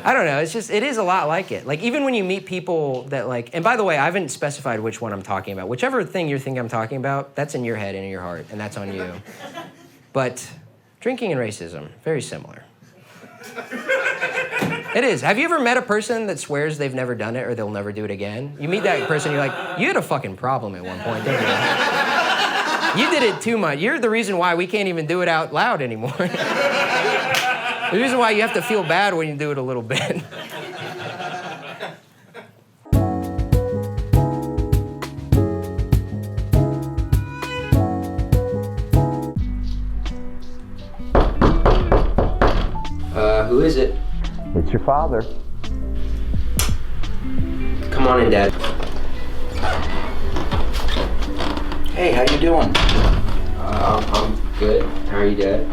I don't know, it is a lot like it. Like, even when you meet people that like, and by the way, I haven't specified which one I'm talking about. Whichever thing you think I'm talking about, that's in your head and in your heart, and that's on you. But drinking and racism, very similar. It is. Have you ever met a person that swears they've never done it or they'll never do it again? You meet that person, you're like, you had a fucking problem at one point, didn't you? You did it too much. You're the reason why we can't even do it out loud anymore. The reason why you have to feel bad when you do it a little bit. Who is it? It's your father. Come on in, Dad. Hey, how you doing? I'm good. How are you, Dad?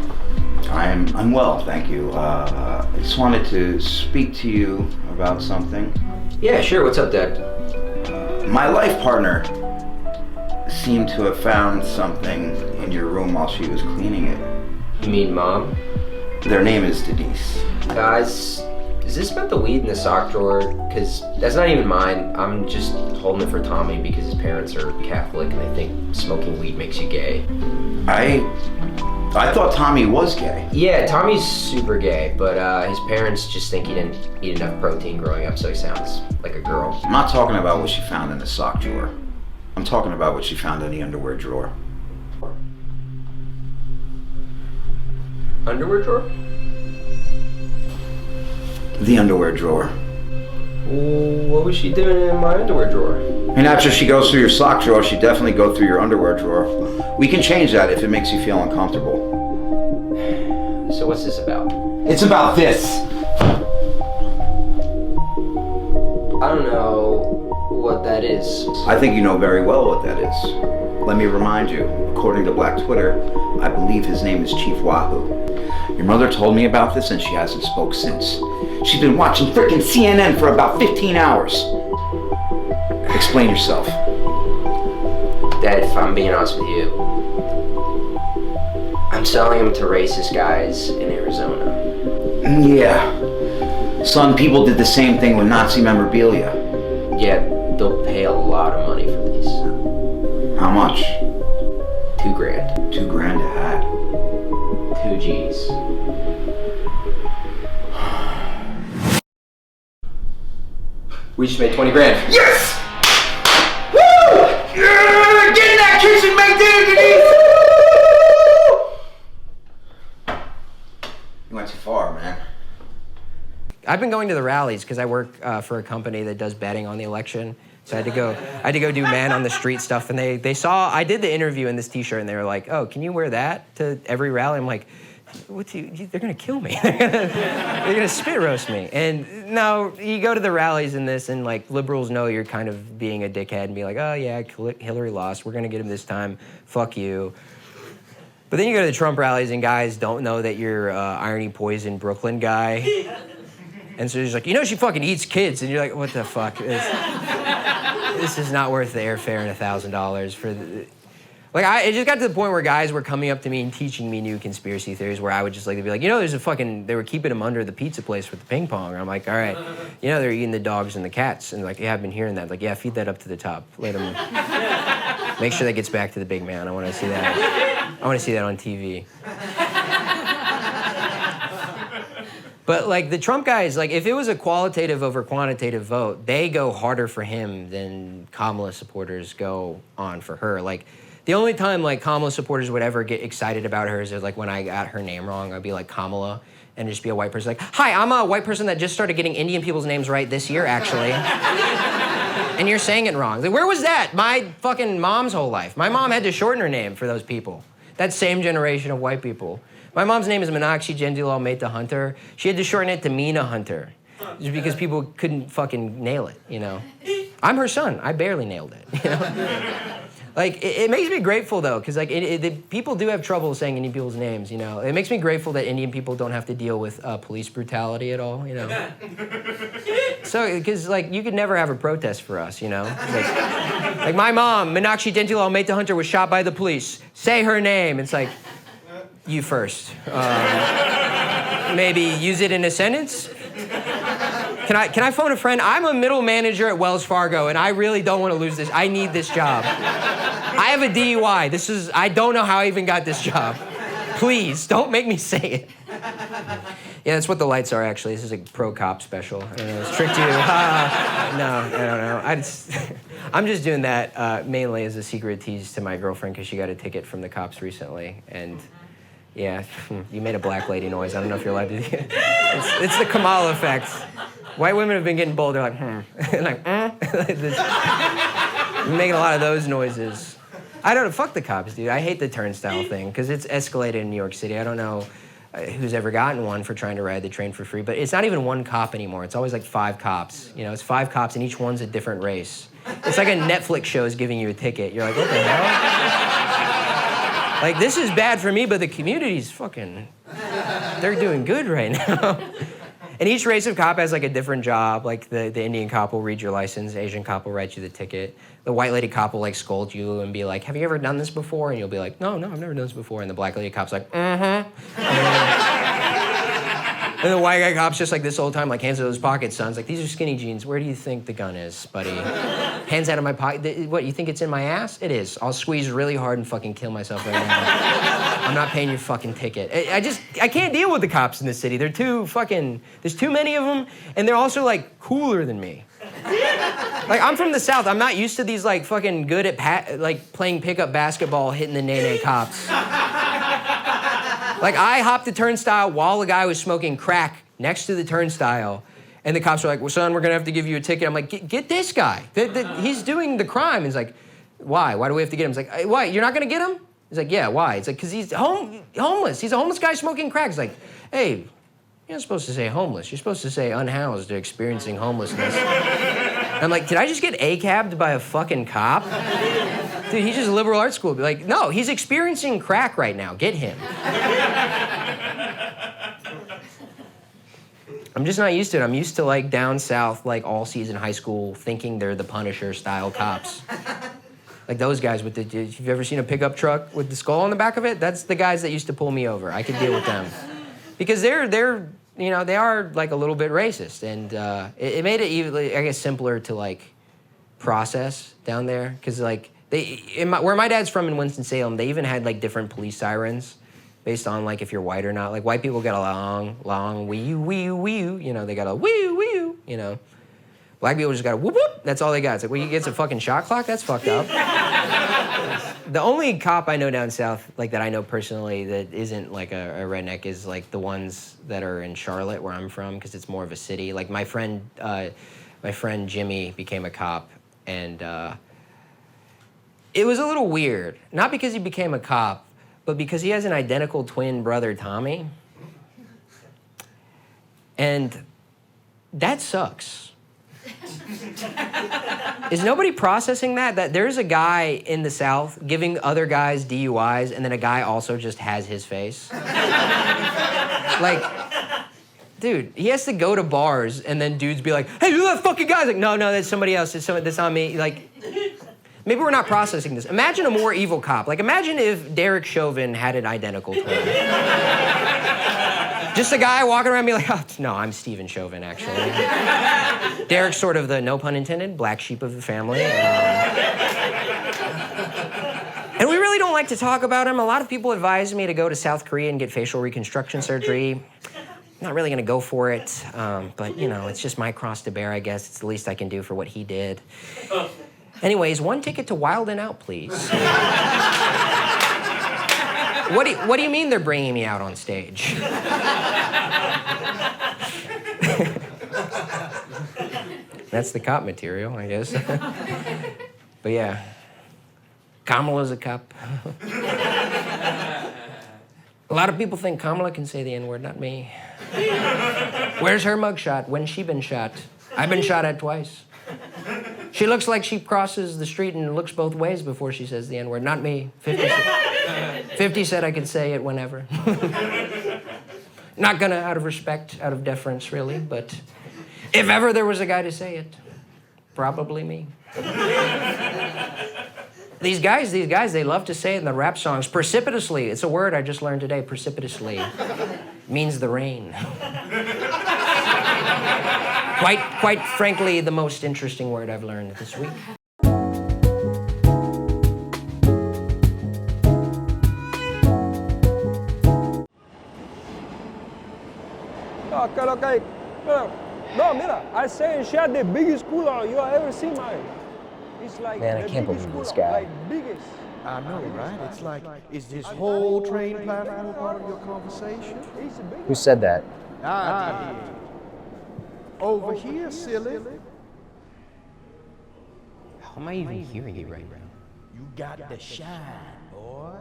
I'm well, thank you. I just wanted to speak to you about something. Yeah, sure. What's up, Dad? My life partner seemed to have found something in your room while she was cleaning it. You mean Mom? Their name is Denise. Guys, is this about the weed in the sock drawer? Because that's not even mine. I'm just holding it for Tommy because his parents are Catholic and they think smoking weed makes you gay. I thought Tommy was gay. Yeah, Tommy's super gay, but his parents just think he didn't eat enough protein growing up, so he sounds like a girl. I'm not talking about what she found in the sock drawer. I'm talking about what she found in the underwear drawer. Underwear drawer? The underwear drawer. What was she doing in my underwear drawer? And after she goes through your sock drawer, she'd definitely go through your underwear drawer. We can change that if it makes you feel uncomfortable. So what's this about? It's about this. I don't know what that is. I think you know very well what that is. Let me remind you, according to Black Twitter, I believe his name is Chief Wahoo. Your mother told me about this and she hasn't spoke since. She's been watching frickin' CNN for about 15 hours. Explain yourself. Dad, if I'm being honest with you, I'm selling them to racist guys in Arizona. Yeah. Son, people did the same thing with Nazi memorabilia. Yeah, they'll pay a lot of money for these. How much? $2,000. $2,000 a hat. 2 G's. We just made 20 grand. Yes! Woo! Yeah! Get in that kitchen, make dinner, Denise! You went too far, man. I've been going to the rallies because I work for a company that does betting on the election. So I had to go do man on the street stuff, and they saw I did the interview in this T-shirt, and they were like, "Oh, can you wear that to every rally?" I'm like, they're gonna kill me. They're gonna spit roast me. And no, you go to the rallies in this, and like liberals know you're kind of being a dickhead and be like, "Oh yeah, Hillary lost. We're gonna get him this time. Fuck you." But then you go to the Trump rallies, and guys don't know that you're Irony Poison Brooklyn guy. And so he's like, she fucking eats kids. And you're like, what the fuck? This is not worth the airfare and $1,000 for the... Like, it just got to the point where guys were coming up to me and teaching me new conspiracy theories where I would just like to be like, there's a fucking... They were keeping him under the pizza place with the ping pong. And I'm like, all right, they're eating the dogs and the cats. And like, yeah, I've been hearing that. Like, yeah, feed that up to the top. Let him... Make sure that gets back to the big man. I want to see that. I want to see that on TV. But like the Trump guys, like if it was a qualitative over quantitative vote, they go harder for him than Kamala supporters go on for her. Like the only time like Kamala supporters would ever get excited about her is like when I got her name wrong. I'd be like Kamala and just be a white person like, hi, I'm a white person that just started getting Indian people's names right this year, actually. And you're saying it wrong. Like, where was that? My fucking mom's whole life. My mom had to shorten her name for those people. That same generation of white people. My mom's name is Meenakshi Jendulal Mehta Hunter. She had to shorten it to Meena Hunter, just because people couldn't fucking nail it, I'm her son. I barely nailed it, Like, it makes me grateful, though, because, like, people do have trouble saying Indian people's names, It makes me grateful that Indian people don't have to deal with police brutality at all, So, because, like, you could never have a protest for us, Like my mom, Meenakshi Jendulal Mehta Hunter, was shot by the police. Say her name. It's like... You first. Maybe use it in a sentence? Can I phone a friend? I'm a middle manager at Wells Fargo, and I really don't want to lose this. I need this job. I have a DUI. I don't know how I even got this job. Please, don't make me say it. Yeah, that's what the lights are, actually. This is a pro-cop special. I don't know, it's tricked you. No, I don't know. I'm just doing that mainly as a secret tease to my girlfriend because she got a ticket from the cops recently, and... Yeah, you made a black lady noise. I don't know if you're allowed to do it. It's the Kamala effect. White women have been getting bold. They're like, like, making a lot of those noises. I don't know. Fuck the cops, dude. I hate the turnstile thing because it's escalated in New York City. I don't know who's ever gotten one for trying to ride the train for free, but it's not even one cop anymore. It's always like 5 cops. It's 5 cops and each one's a different race. It's like a Netflix show is giving you a ticket. You're like, what the hell? Like, this is bad for me, but the community's fucking, they're doing good right now. And each race of cop has like a different job. Like the Indian cop will read your license, Asian cop will write you the ticket. The white lady cop will like scold you and be like, have you ever done this before? And you'll be like, no, I've never done this before. And the black lady cop's like, And the white guy cop's just like this whole time, like hands out of his pocket, son. It's like, these are skinny jeans. Where do you think the gun is, buddy? Hands out of my pocket. What, you think it's in my ass? It is. I'll squeeze really hard and fucking kill myself right now. I'm not paying your fucking ticket. I can't deal with the cops in this city. They're too fucking, there's too many of them, and they're also like cooler than me. Like, I'm from the South. I'm not used to these like fucking good at like playing pickup basketball, hitting the nene cops. Like, I hopped the turnstile while the guy was smoking crack next to the turnstile. And the cops were like, well, son, we're gonna have to give you a ticket. I'm like, get this guy. He's doing the crime. He's like, why? Why do we have to get him? He's like, why, you're not gonna get him? He's like, yeah, why? It's like, because he's homeless. He's a homeless guy smoking crack. He's like, hey, you're not supposed to say homeless. You're supposed to say unhoused or experiencing homelessness. And I'm like, did I just get A-cabbed by a fucking cop? Dude, he's just a liberal arts school. Like, no, he's experiencing crack right now. Get him. I'm just not used to it. I'm used to like down south, like all season high school, thinking they're the Punisher style cops. Like those guys with the, if you've ever seen a pickup truck with the skull on the back of it, that's the guys that used to pull me over. I could deal with them. Because they're you know, they are like a little bit racist. And it made it even, I guess, simpler to like process down there. Because like, where my dad's from in Winston-Salem, they even had like different police sirens based on like if you're white or not. Like white people got a long wee-oo, wee-oo, wee-oo. You know, they got a wee-oo, wee-oo, you know. Black people just got a whoop whoop. That's all they got. It's like, well, you get a fucking shot clock? That's fucked up. The only cop I know down south, like that I know personally, that isn't like a redneck is like the ones that are in Charlotte, where I'm from, because it's more of a city. Like my friend Jimmy became a cop, and it was a little weird. Not because he became a cop, but because he has an identical twin brother, Tommy. And that sucks. Is nobody processing that? That there's a guy in the South giving other guys DUIs, and then a guy also just has his face? Like, dude, he has to go to bars, and then dudes be like, hey, you that fucking guy's like, no, that's somebody else. That's not me. Like, maybe we're not processing this. Imagine a more evil cop. Like, imagine if Derek Chauvin had an identical twin. Just a guy walking around being like, oh, no, I'm Stephen Chauvin, actually. Derek's sort of the, no pun intended, black sheep of the family. And we really don't like to talk about him. A lot of people advise me to go to South Korea and get facial reconstruction surgery. I'm not really gonna go for it, but you know, it's just my cross to bear, I guess. It's the least I can do for what he did. Anyways, one ticket to Wild 'N Out, please. What do you mean they're bringing me out on stage? That's the cop material, I guess. But yeah, Kamala's a cop. A lot of people think Kamala can say the N-word, not me. Where's her mugshot? When's she been shot? I've been shot at twice. She looks like she crosses the street and looks both ways before she says the N-word, not me. 50 said I could say it whenever. Not gonna, out of respect, out of deference, really, but if ever there was a guy to say it, probably me. These guys, they love to say it in the rap songs, precipitously. It's a word I just learned today, precipitously. Means the rain. Quite frankly, the most interesting word I've learned this week. No, mira, I say she had the biggest cooler you have ever seen, man. It's like Man, I can't believe this guy. Like biggest. I know, right? It's like, is this whole train platform part of your conversation? Who said that? I did. Over here, silly. How am I even hearing you right now? You got the shine, boy.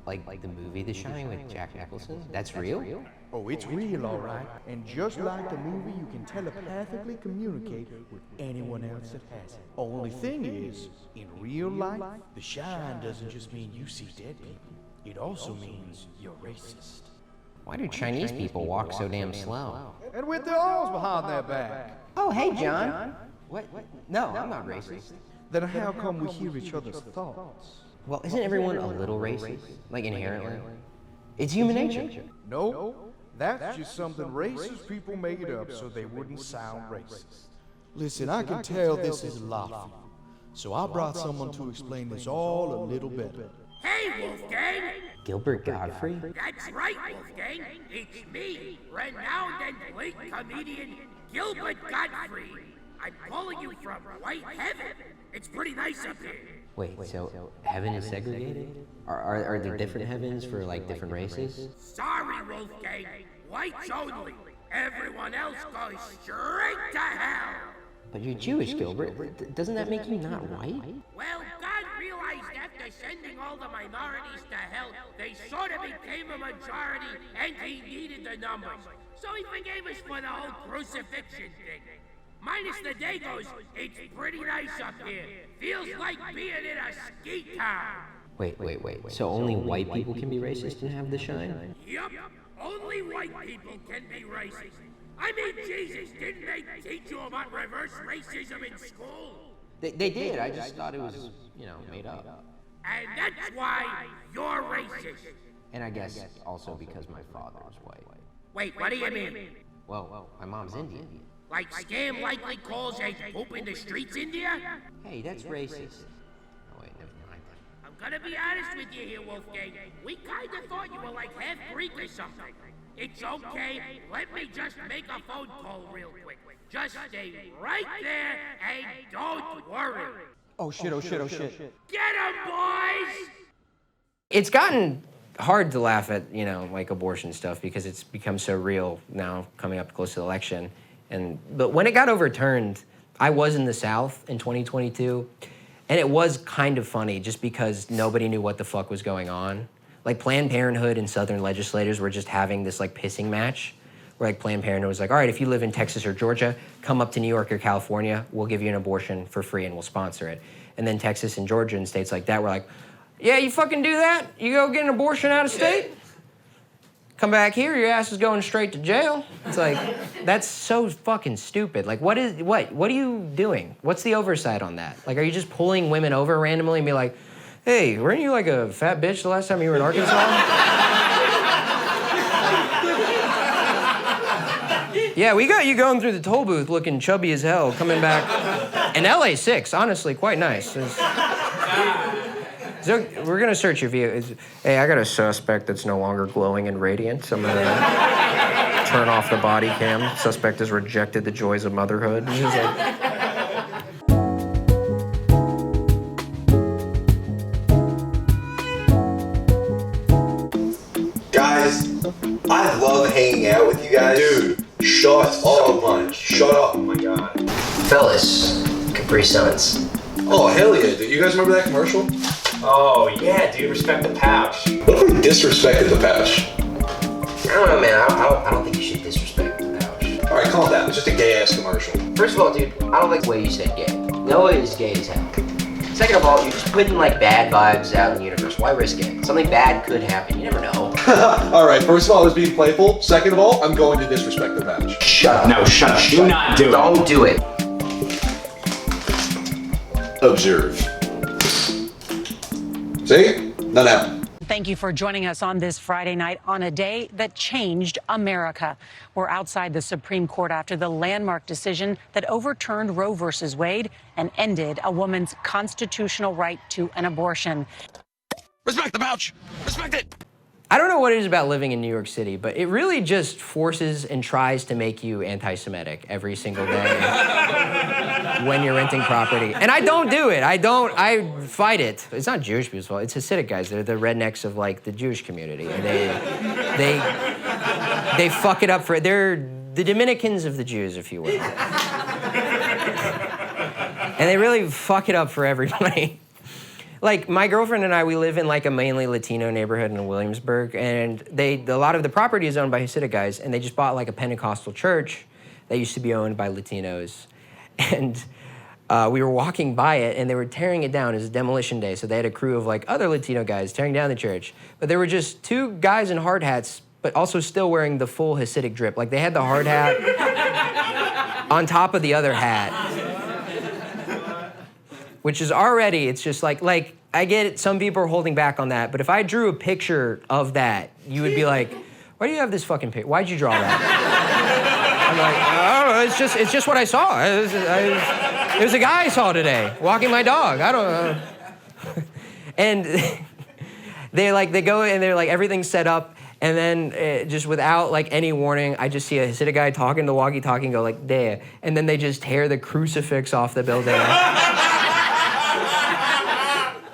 Like the movie The Shining with Jack Nicholson? That's real? Oh, it's real, all right. And just like the movie, you can telepathically communicate with anyone else that has it. Only thing is, in real life, the shine doesn't just mean you see dead people. It also means you're racist. Why do Chinese people walk so damn slow? And with their arms behind their back. Oh, hey, John. What? No, I'm not racist. Then how come we hear each other's thoughts? Well, isn't everyone a little racist? Like, inherently? It's human nature. No, that's just something racist people made up so they wouldn't sound racist. Listen, I can tell this is a lot for you, so I brought someone to explain this all a little better. Hey, Wolfgang! Gilbert Godfrey? That's right, Wolfgang. It's me, renowned and late comedian Gilbert Godfrey. I'm calling you from White Heaven. It's pretty nice up here. Wait, so heaven is segregated? Are there different heavens for, like, different races? Sorry, Wolfgang. Whites only. Everyone else goes straight to hell. But you're Jewish, Gilbert. Doesn't that make you not white? Well, God realized after sending all the minorities to hell, they sort of became a majority, and he needed the numbers. So he forgave us for the whole crucifixion thing. Minus the Dagos, it's pretty nice up here. Feels like being in a ski town. Wait. So only white people can be racist and have the shine? Yup, only white people can be racist. I mean, Jesus, didn't they teach you about reverse racism in school? They did. I just thought it was, made up. And that's why you're racist. And I guess also because my father is white. Wait, what do you mean? Well, my mom's Indian. Like Scam likely calls a poop in the streets India? Hey, that's racist. Oh, wait, never mind. I'm gonna be honest with you here, Wolfgang. We kinda thought you were like half Greek or something. It's okay. Let me just make a phone call real quick. Just stay right there and don't worry. Oh shit. Get 'em, boys! It's gotten hard to laugh at, like abortion stuff because it's become so real now coming up close to the election. But when it got overturned, I was in the South in 2022, and it was kind of funny just because nobody knew what the fuck was going on. Like Planned Parenthood and Southern legislators were just having this like pissing match where like Planned Parenthood was like, all right, if you live in Texas or Georgia, come up to New York or California, we'll give you an abortion for free and we'll sponsor it. And then Texas and Georgia and states like that were like, yeah, you fucking do that? You go get an abortion out of state? Come back here, your ass is going straight to jail. It's like, that's so fucking stupid. Like, what are you doing? What's the oversight on that? Like, are you just pulling women over randomly and be like, hey, weren't you like a fat bitch the last time you were in Arkansas? Yeah, we got you going through the toll booth looking chubby as hell, coming back. And LA6, honestly, quite nice. So we're gonna search your view. Hey, I got a suspect that's no longer glowing and radiant. So I'm gonna turn off the body cam. Suspect has rejected the joys of motherhood. It's just like... Guys, I love hanging out with you guys. Dude, shut up. Much. Shut up. Oh my god. Fellas, Capri Suns. Oh, hell yeah, dude. You guys remember that commercial? Oh, yeah, dude. Respect the pouch. What if we disrespected the pouch? I don't know, man. I don't think you should disrespect the pouch. Alright, calm down. It's just a gay-ass commercial. First of all, dude, I don't like the way you said gay. Noah is gay as hell. Second of all, you're just putting like bad vibes out in the universe. Why risk it? Something bad could happen. You never know. Alright, first of all, I was being playful. Second of all, I'm going to disrespect the pouch. Shut up. No, shut up. Do not do it. Don't do it. Observe. See? None happened. Thank you for joining us on this Friday night on a day that changed America. We're outside the Supreme Court after the landmark decision that overturned Roe versus Wade and ended a woman's constitutional right to an abortion. Respect the pouch! Respect it! I don't know what it is about living in New York City, but it really just forces and tries to make you anti-Semitic every single day when you're renting property. And I don't do it. I fight it. It's not Jewish people's fault. It's Hasidic guys. They're the rednecks of like the Jewish community. And they fuck it up for, they're the Dominicans of the Jews, if you will. And they really fuck it up for everybody. Like, my girlfriend and I, we live in like a mainly Latino neighborhood in Williamsburg, and a lot of the property is owned by Hasidic guys, and they just bought like a Pentecostal church that used to be owned by Latinos. And we were walking by it and they were tearing it down. It was demolition day, so they had a crew of like other Latino guys tearing down the church. But there were just 2 guys in hard hats, but also still wearing the full Hasidic drip. Like they had the hard hat on top of the other hat. Which is already, it's just like I get it, some people are holding back on that, but if I drew a picture of that, you would be like, why do you have this fucking picture? Why'd you draw that? I'm like, oh, it's just what I saw. It was a guy I saw today, walking my dog, I don't know. And they go and they're like, everything's set up, and then just without like any warning, I just see a Hasidic guy talking to the walkie-talkie and go like, there, and then they just tear the crucifix off the building.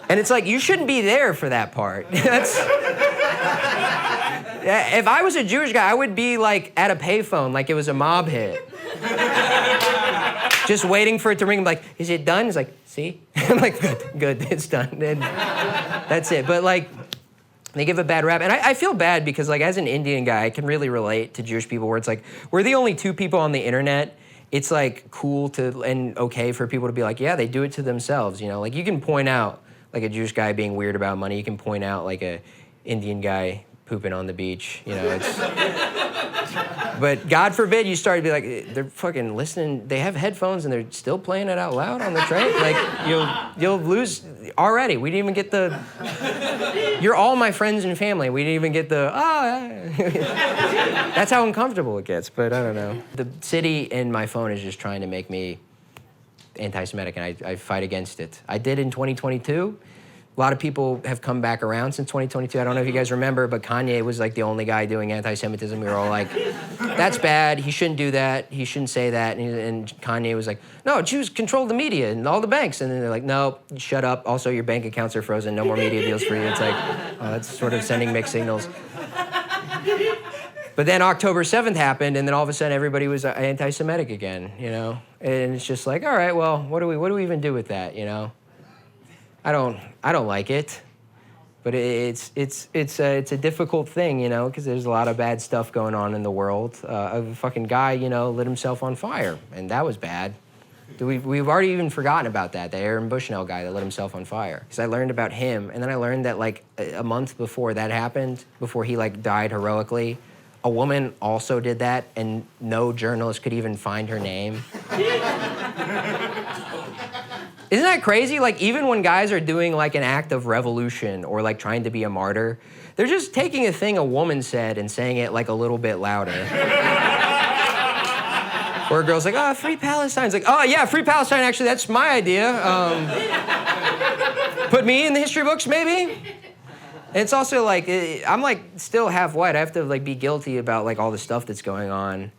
And it's like, you shouldn't be there for that part. If I was a Jewish guy, I would be like at a payphone, like it was a mob hit. Just waiting for it to ring. I'm like, is it done? He's like, see? I'm like, good, it's done. And that's it. But like, they give a bad rap. And I feel bad because like as an Indian guy, I can really relate to Jewish people where it's like, we're the only 2 people on the internet. It's like cool to and okay for people to be like, yeah, they do it to themselves, you know? Like you can point out like a Jewish guy being weird about money. You can point out like a Indian guy pooping on the beach, you know, it's... But God forbid you start to be like, they're fucking listening, they have headphones and they're still playing it out loud on the train. Like, you'll lose already. We didn't even get the, you're all my friends and family. We didn't even get the, That's how uncomfortable it gets, but I don't know. The city and my phone is just trying to make me anti-Semitic, and I fight against it. I did in 2022. A lot of people have come back around since 2022. I don't know if you guys remember, but Kanye was like the only guy doing anti-Semitism. We were all like, that's bad, he shouldn't do that, he shouldn't say that. And Kanye was like, no, Jews control the media and all the banks. And then they're like, no, shut up. Also, your bank accounts are frozen, no more media deals for you. It's like, that's sort of sending mixed signals. But then October 7th happened, and then all of a sudden everybody was anti-Semitic again, you know? And it's just like, all right, well, what do we even do with that, you know? I don't like it, but it's a difficult thing, you know, because there's a lot of bad stuff going on in the world. A fucking guy, you know, lit himself on fire, and that was bad. We've already even forgotten about that, the Aaron Bushnell guy that lit himself on fire. Because I learned about him, and then I learned that like a month before that happened, before he like died heroically, a woman also did that, and no journalist could even find her name. Isn't that crazy? Like, even when guys are doing like an act of revolution or like trying to be a martyr, they're just taking a thing a woman said and saying it like a little bit louder. Or a girl's like, oh, free Palestine. It's like, oh yeah, free Palestine, actually, that's my idea. Put me in the history books, maybe? And it's also like, I'm like still half white. I have to like be guilty about like all the stuff that's going on.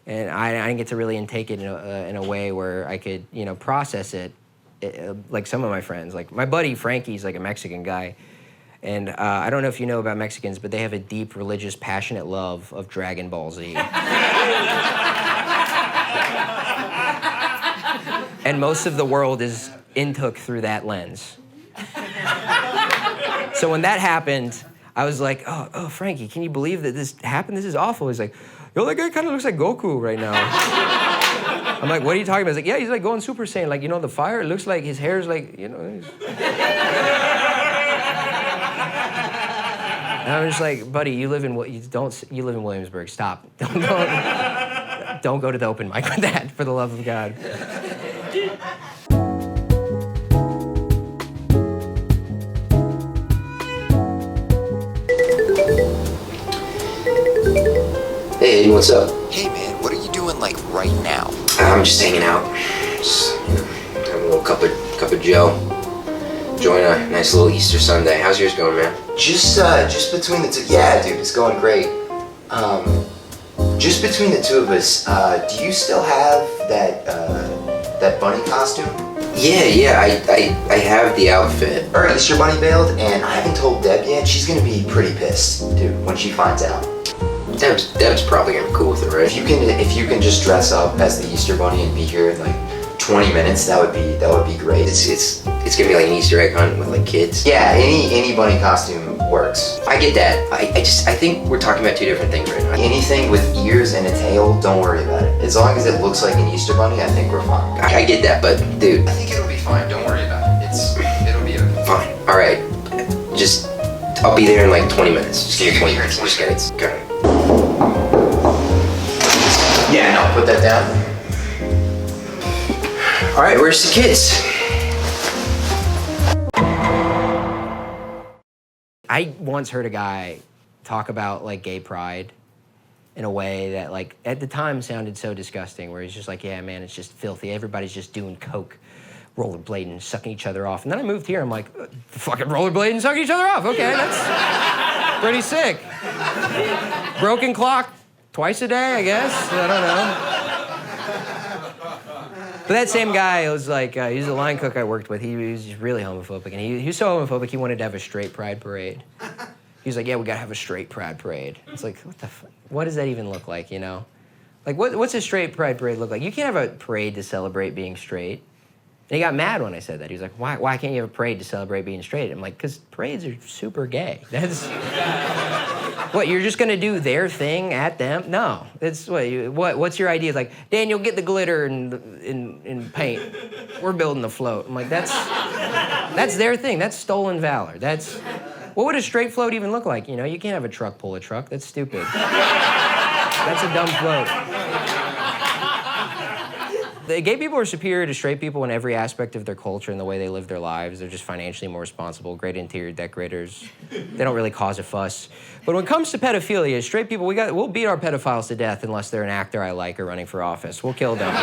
And I didn't get to really intake it in a way where I could, you know, process it. Like some of my friends, like my buddy Frankie's like a Mexican guy, and I don't know if you know about Mexicans, but they have a deep religious, passionate love of Dragon Ball Z. And most of the world is intook through that lens. So when that happened, I was like, oh, Frankie, can you believe that this happened? This is awful. He's like, yo, that guy kind of looks like Goku right now. I'm like, what are you talking about? He's like, yeah, he's like going Super Saiyan. Like, you know, the fire, it looks like his hair's like, you know. And I'm just like, buddy, you live in Williamsburg. Stop. Don't go to the open mic with that, for the love of God. Hey, Aiden, what's up? Hey man, what are you doing like right now? I'm just hanging out. Just, you know, having a little cup of Joe. Enjoying a nice little Easter Sunday. How's yours going, man? Just between the two, yeah, dude, it's going great. Just between the two of us, do you still have that bunny costume? Yeah, I have the outfit. Our Easter bunny bailed, and I haven't told Deb yet. She's gonna be pretty pissed, dude, when she finds out. Deb's probably gonna be cool with it, right? If you can just dress up as the Easter bunny and be here, like, 20 minutes, that would be great. It's gonna be like an Easter egg hunt with like kids. Yeah, any bunny costume works. I get that. I think we're talking about two different things right now. Anything with ears and a tail, don't worry about it. As long as it looks like an Easter bunny, I think we're fine. I get that, but dude, I think it'll be fine. Don't worry about it. It'll be okay. Fine. All right. I'll be there in like 20 minutes. Just give me 20 minutes. Just get it. Okay. Yeah, no, put that down. All right, where's the kids? I once heard a guy talk about like gay pride in a way that like at the time sounded so disgusting, where he's just like, yeah, man, it's just filthy. Everybody's just doing coke, rollerblading, sucking each other off. And then I moved here, I'm like, fucking rollerblading, sucking each other off. Okay, that's pretty sick. Broken clock twice a day, I guess. I don't know. But that same guy was like, he was a line cook I worked with. He was really homophobic, and he was so homophobic he wanted to have a straight pride parade. He was like, yeah, we gotta have a straight pride parade. It's like, what does that even look like, you know? Like, what's a straight pride parade look like? You can't have a parade to celebrate being straight. And he got mad when I said that. He was like, why can't you have a parade to celebrate being straight? I'm like, because parades are super gay. That's... What, you're just gonna do their thing at them? No, it's what's your idea? It's like, Daniel, get the glitter and paint. We're building the float. I'm like, that's their thing. That's stolen valor. What would a straight float even look like? You know, you can't have a truck pull a truck. That's stupid. That's a dumb float. The gay people are superior to straight people in every aspect of their culture and the way they live their lives. They're just financially more responsible, great interior decorators. They don't really cause a fuss. But when it comes to pedophilia, straight people, we'll beat our pedophiles to death unless they're an actor I like or running for office. We'll kill them.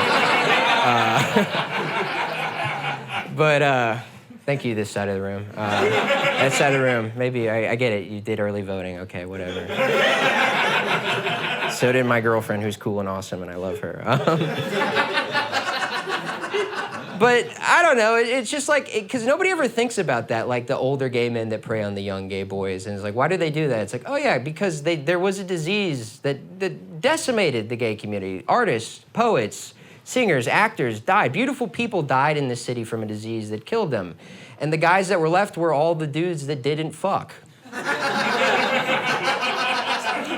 But thank you, this side of the room. That side of the room, maybe, I get it. You did early voting. Okay, whatever. So did my girlfriend, who's cool and awesome, and I love her. But I don't know, it's just like, because nobody ever thinks about that, like the older gay men that prey on the young gay boys. And it's like, why do they do that? It's like, oh yeah, because there was a disease that decimated the gay community. Artists, poets, singers, actors died. Beautiful people died in this city from a disease that killed them. And the guys that were left were all the dudes that didn't fuck.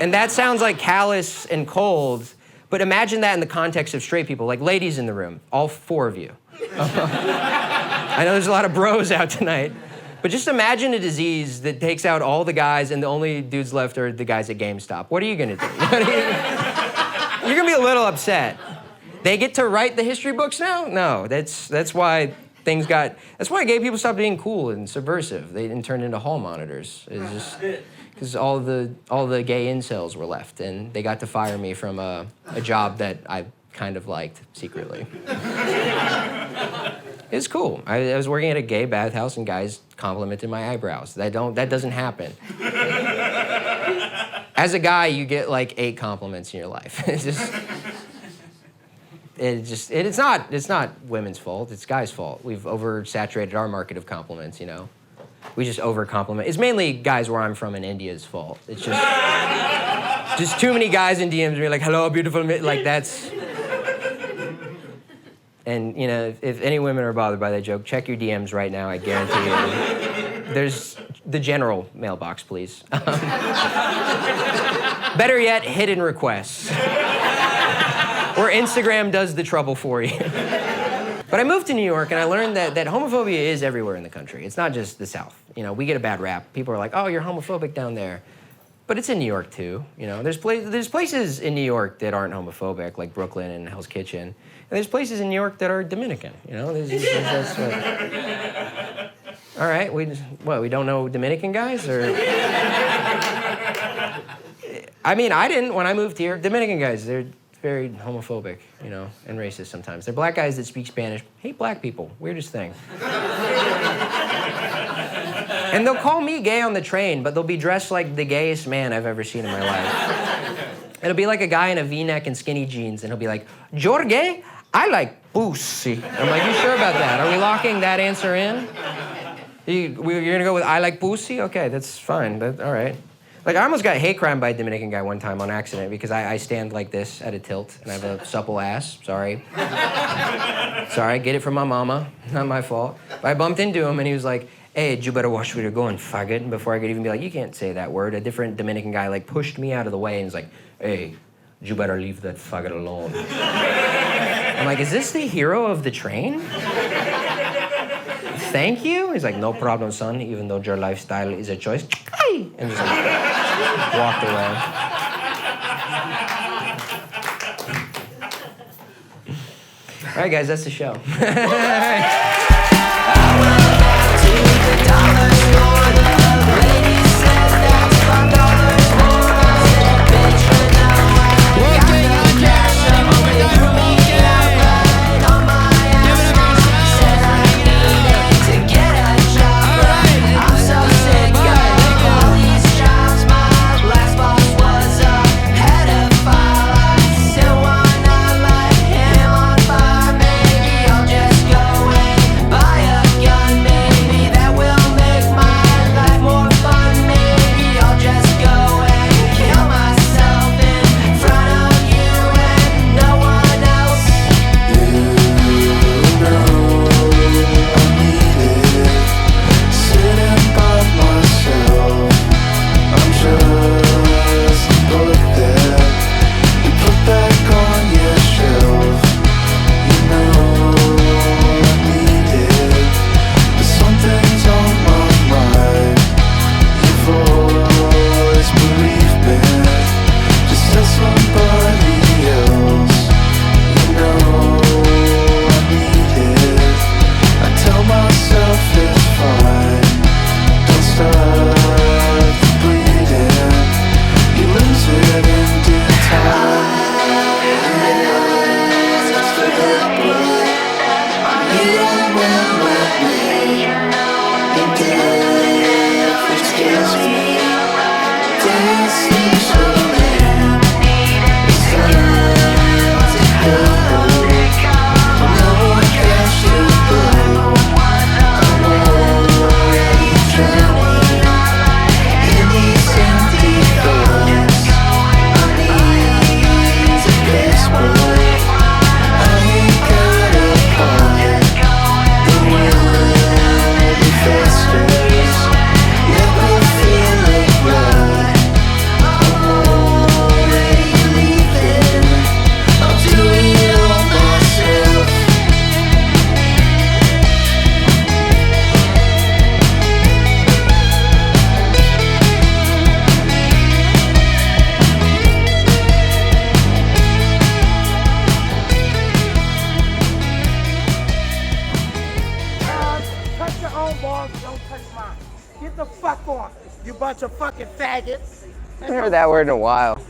And that sounds like callous and cold, but imagine that in the context of straight people, like ladies in the room, all four of you. I know there's a lot of bros out tonight, but just imagine a disease that takes out all the guys and the only dudes left are the guys at GameStop. What are you gonna do? You're gonna be a little upset. They get to write the history books now? No, that's why that's why gay people stopped being cool and subversive. They turned into hall monitors. It's just because all the gay incels were left, and they got to fire me from a job that I kind of liked secretly. It's cool. I was working at a gay bathhouse and guys complimented my eyebrows. That doesn't happen. As a guy, you get like 8 compliments in your life. It's not women's fault. It's guys' fault. We've oversaturated our market of compliments. You know, we just over-compliment. It's mainly guys where I'm from in India's fault. It's just too many guys in DMs are like, "Hello, beautiful," like that's. And, you know, if any women are bothered by that joke, check your DMs right now, I guarantee you. There's the general mailbox, please. Better yet, hidden requests. Where Instagram does the trouble for you. But I moved to New York, and I learned that homophobia is everywhere in the country. It's not just the South. You know, we get a bad rap. People are like, oh, you're homophobic down there. But it's in New York, too. You know, there's places in New York that aren't homophobic, like Brooklyn and Hell's Kitchen. And there's places in New York that are Dominican, you know? That's what... All right, we don't know Dominican guys, or... I mean, I didn't when I moved here. Dominican guys, they're very homophobic, you know, and racist sometimes. They're black guys that speak Spanish, hate black people, weirdest thing. And they'll call me gay on the train, but they'll be dressed like the gayest man I've ever seen in my life. It'll be like a guy in a V-neck and skinny jeans, and he'll be like, "You're gay? I like pussy." I'm like, you sure about that? Are we locking that answer in? You're gonna go with "I like pussy"? Okay, that's fine. All right. Like, I almost got hate crime by a Dominican guy one time on accident because I stand like this at a tilt and I have a supple ass. Sorry. Sorry, get it from my mama. Not my fault. But I bumped into him and he was like, hey, you better watch where you're going, faggot. And before I could even be like, you can't say that word, a different Dominican guy like pushed me out of the way and was like, hey, you better leave that faggot alone. I'm like, is this the hero of the train? Thank you? He's like, no problem, son, even though your lifestyle is a choice. And just like, walked away. All right, guys, that's the show. Get the fuck off, you bunch of fucking faggots. I haven't heard that word in a while.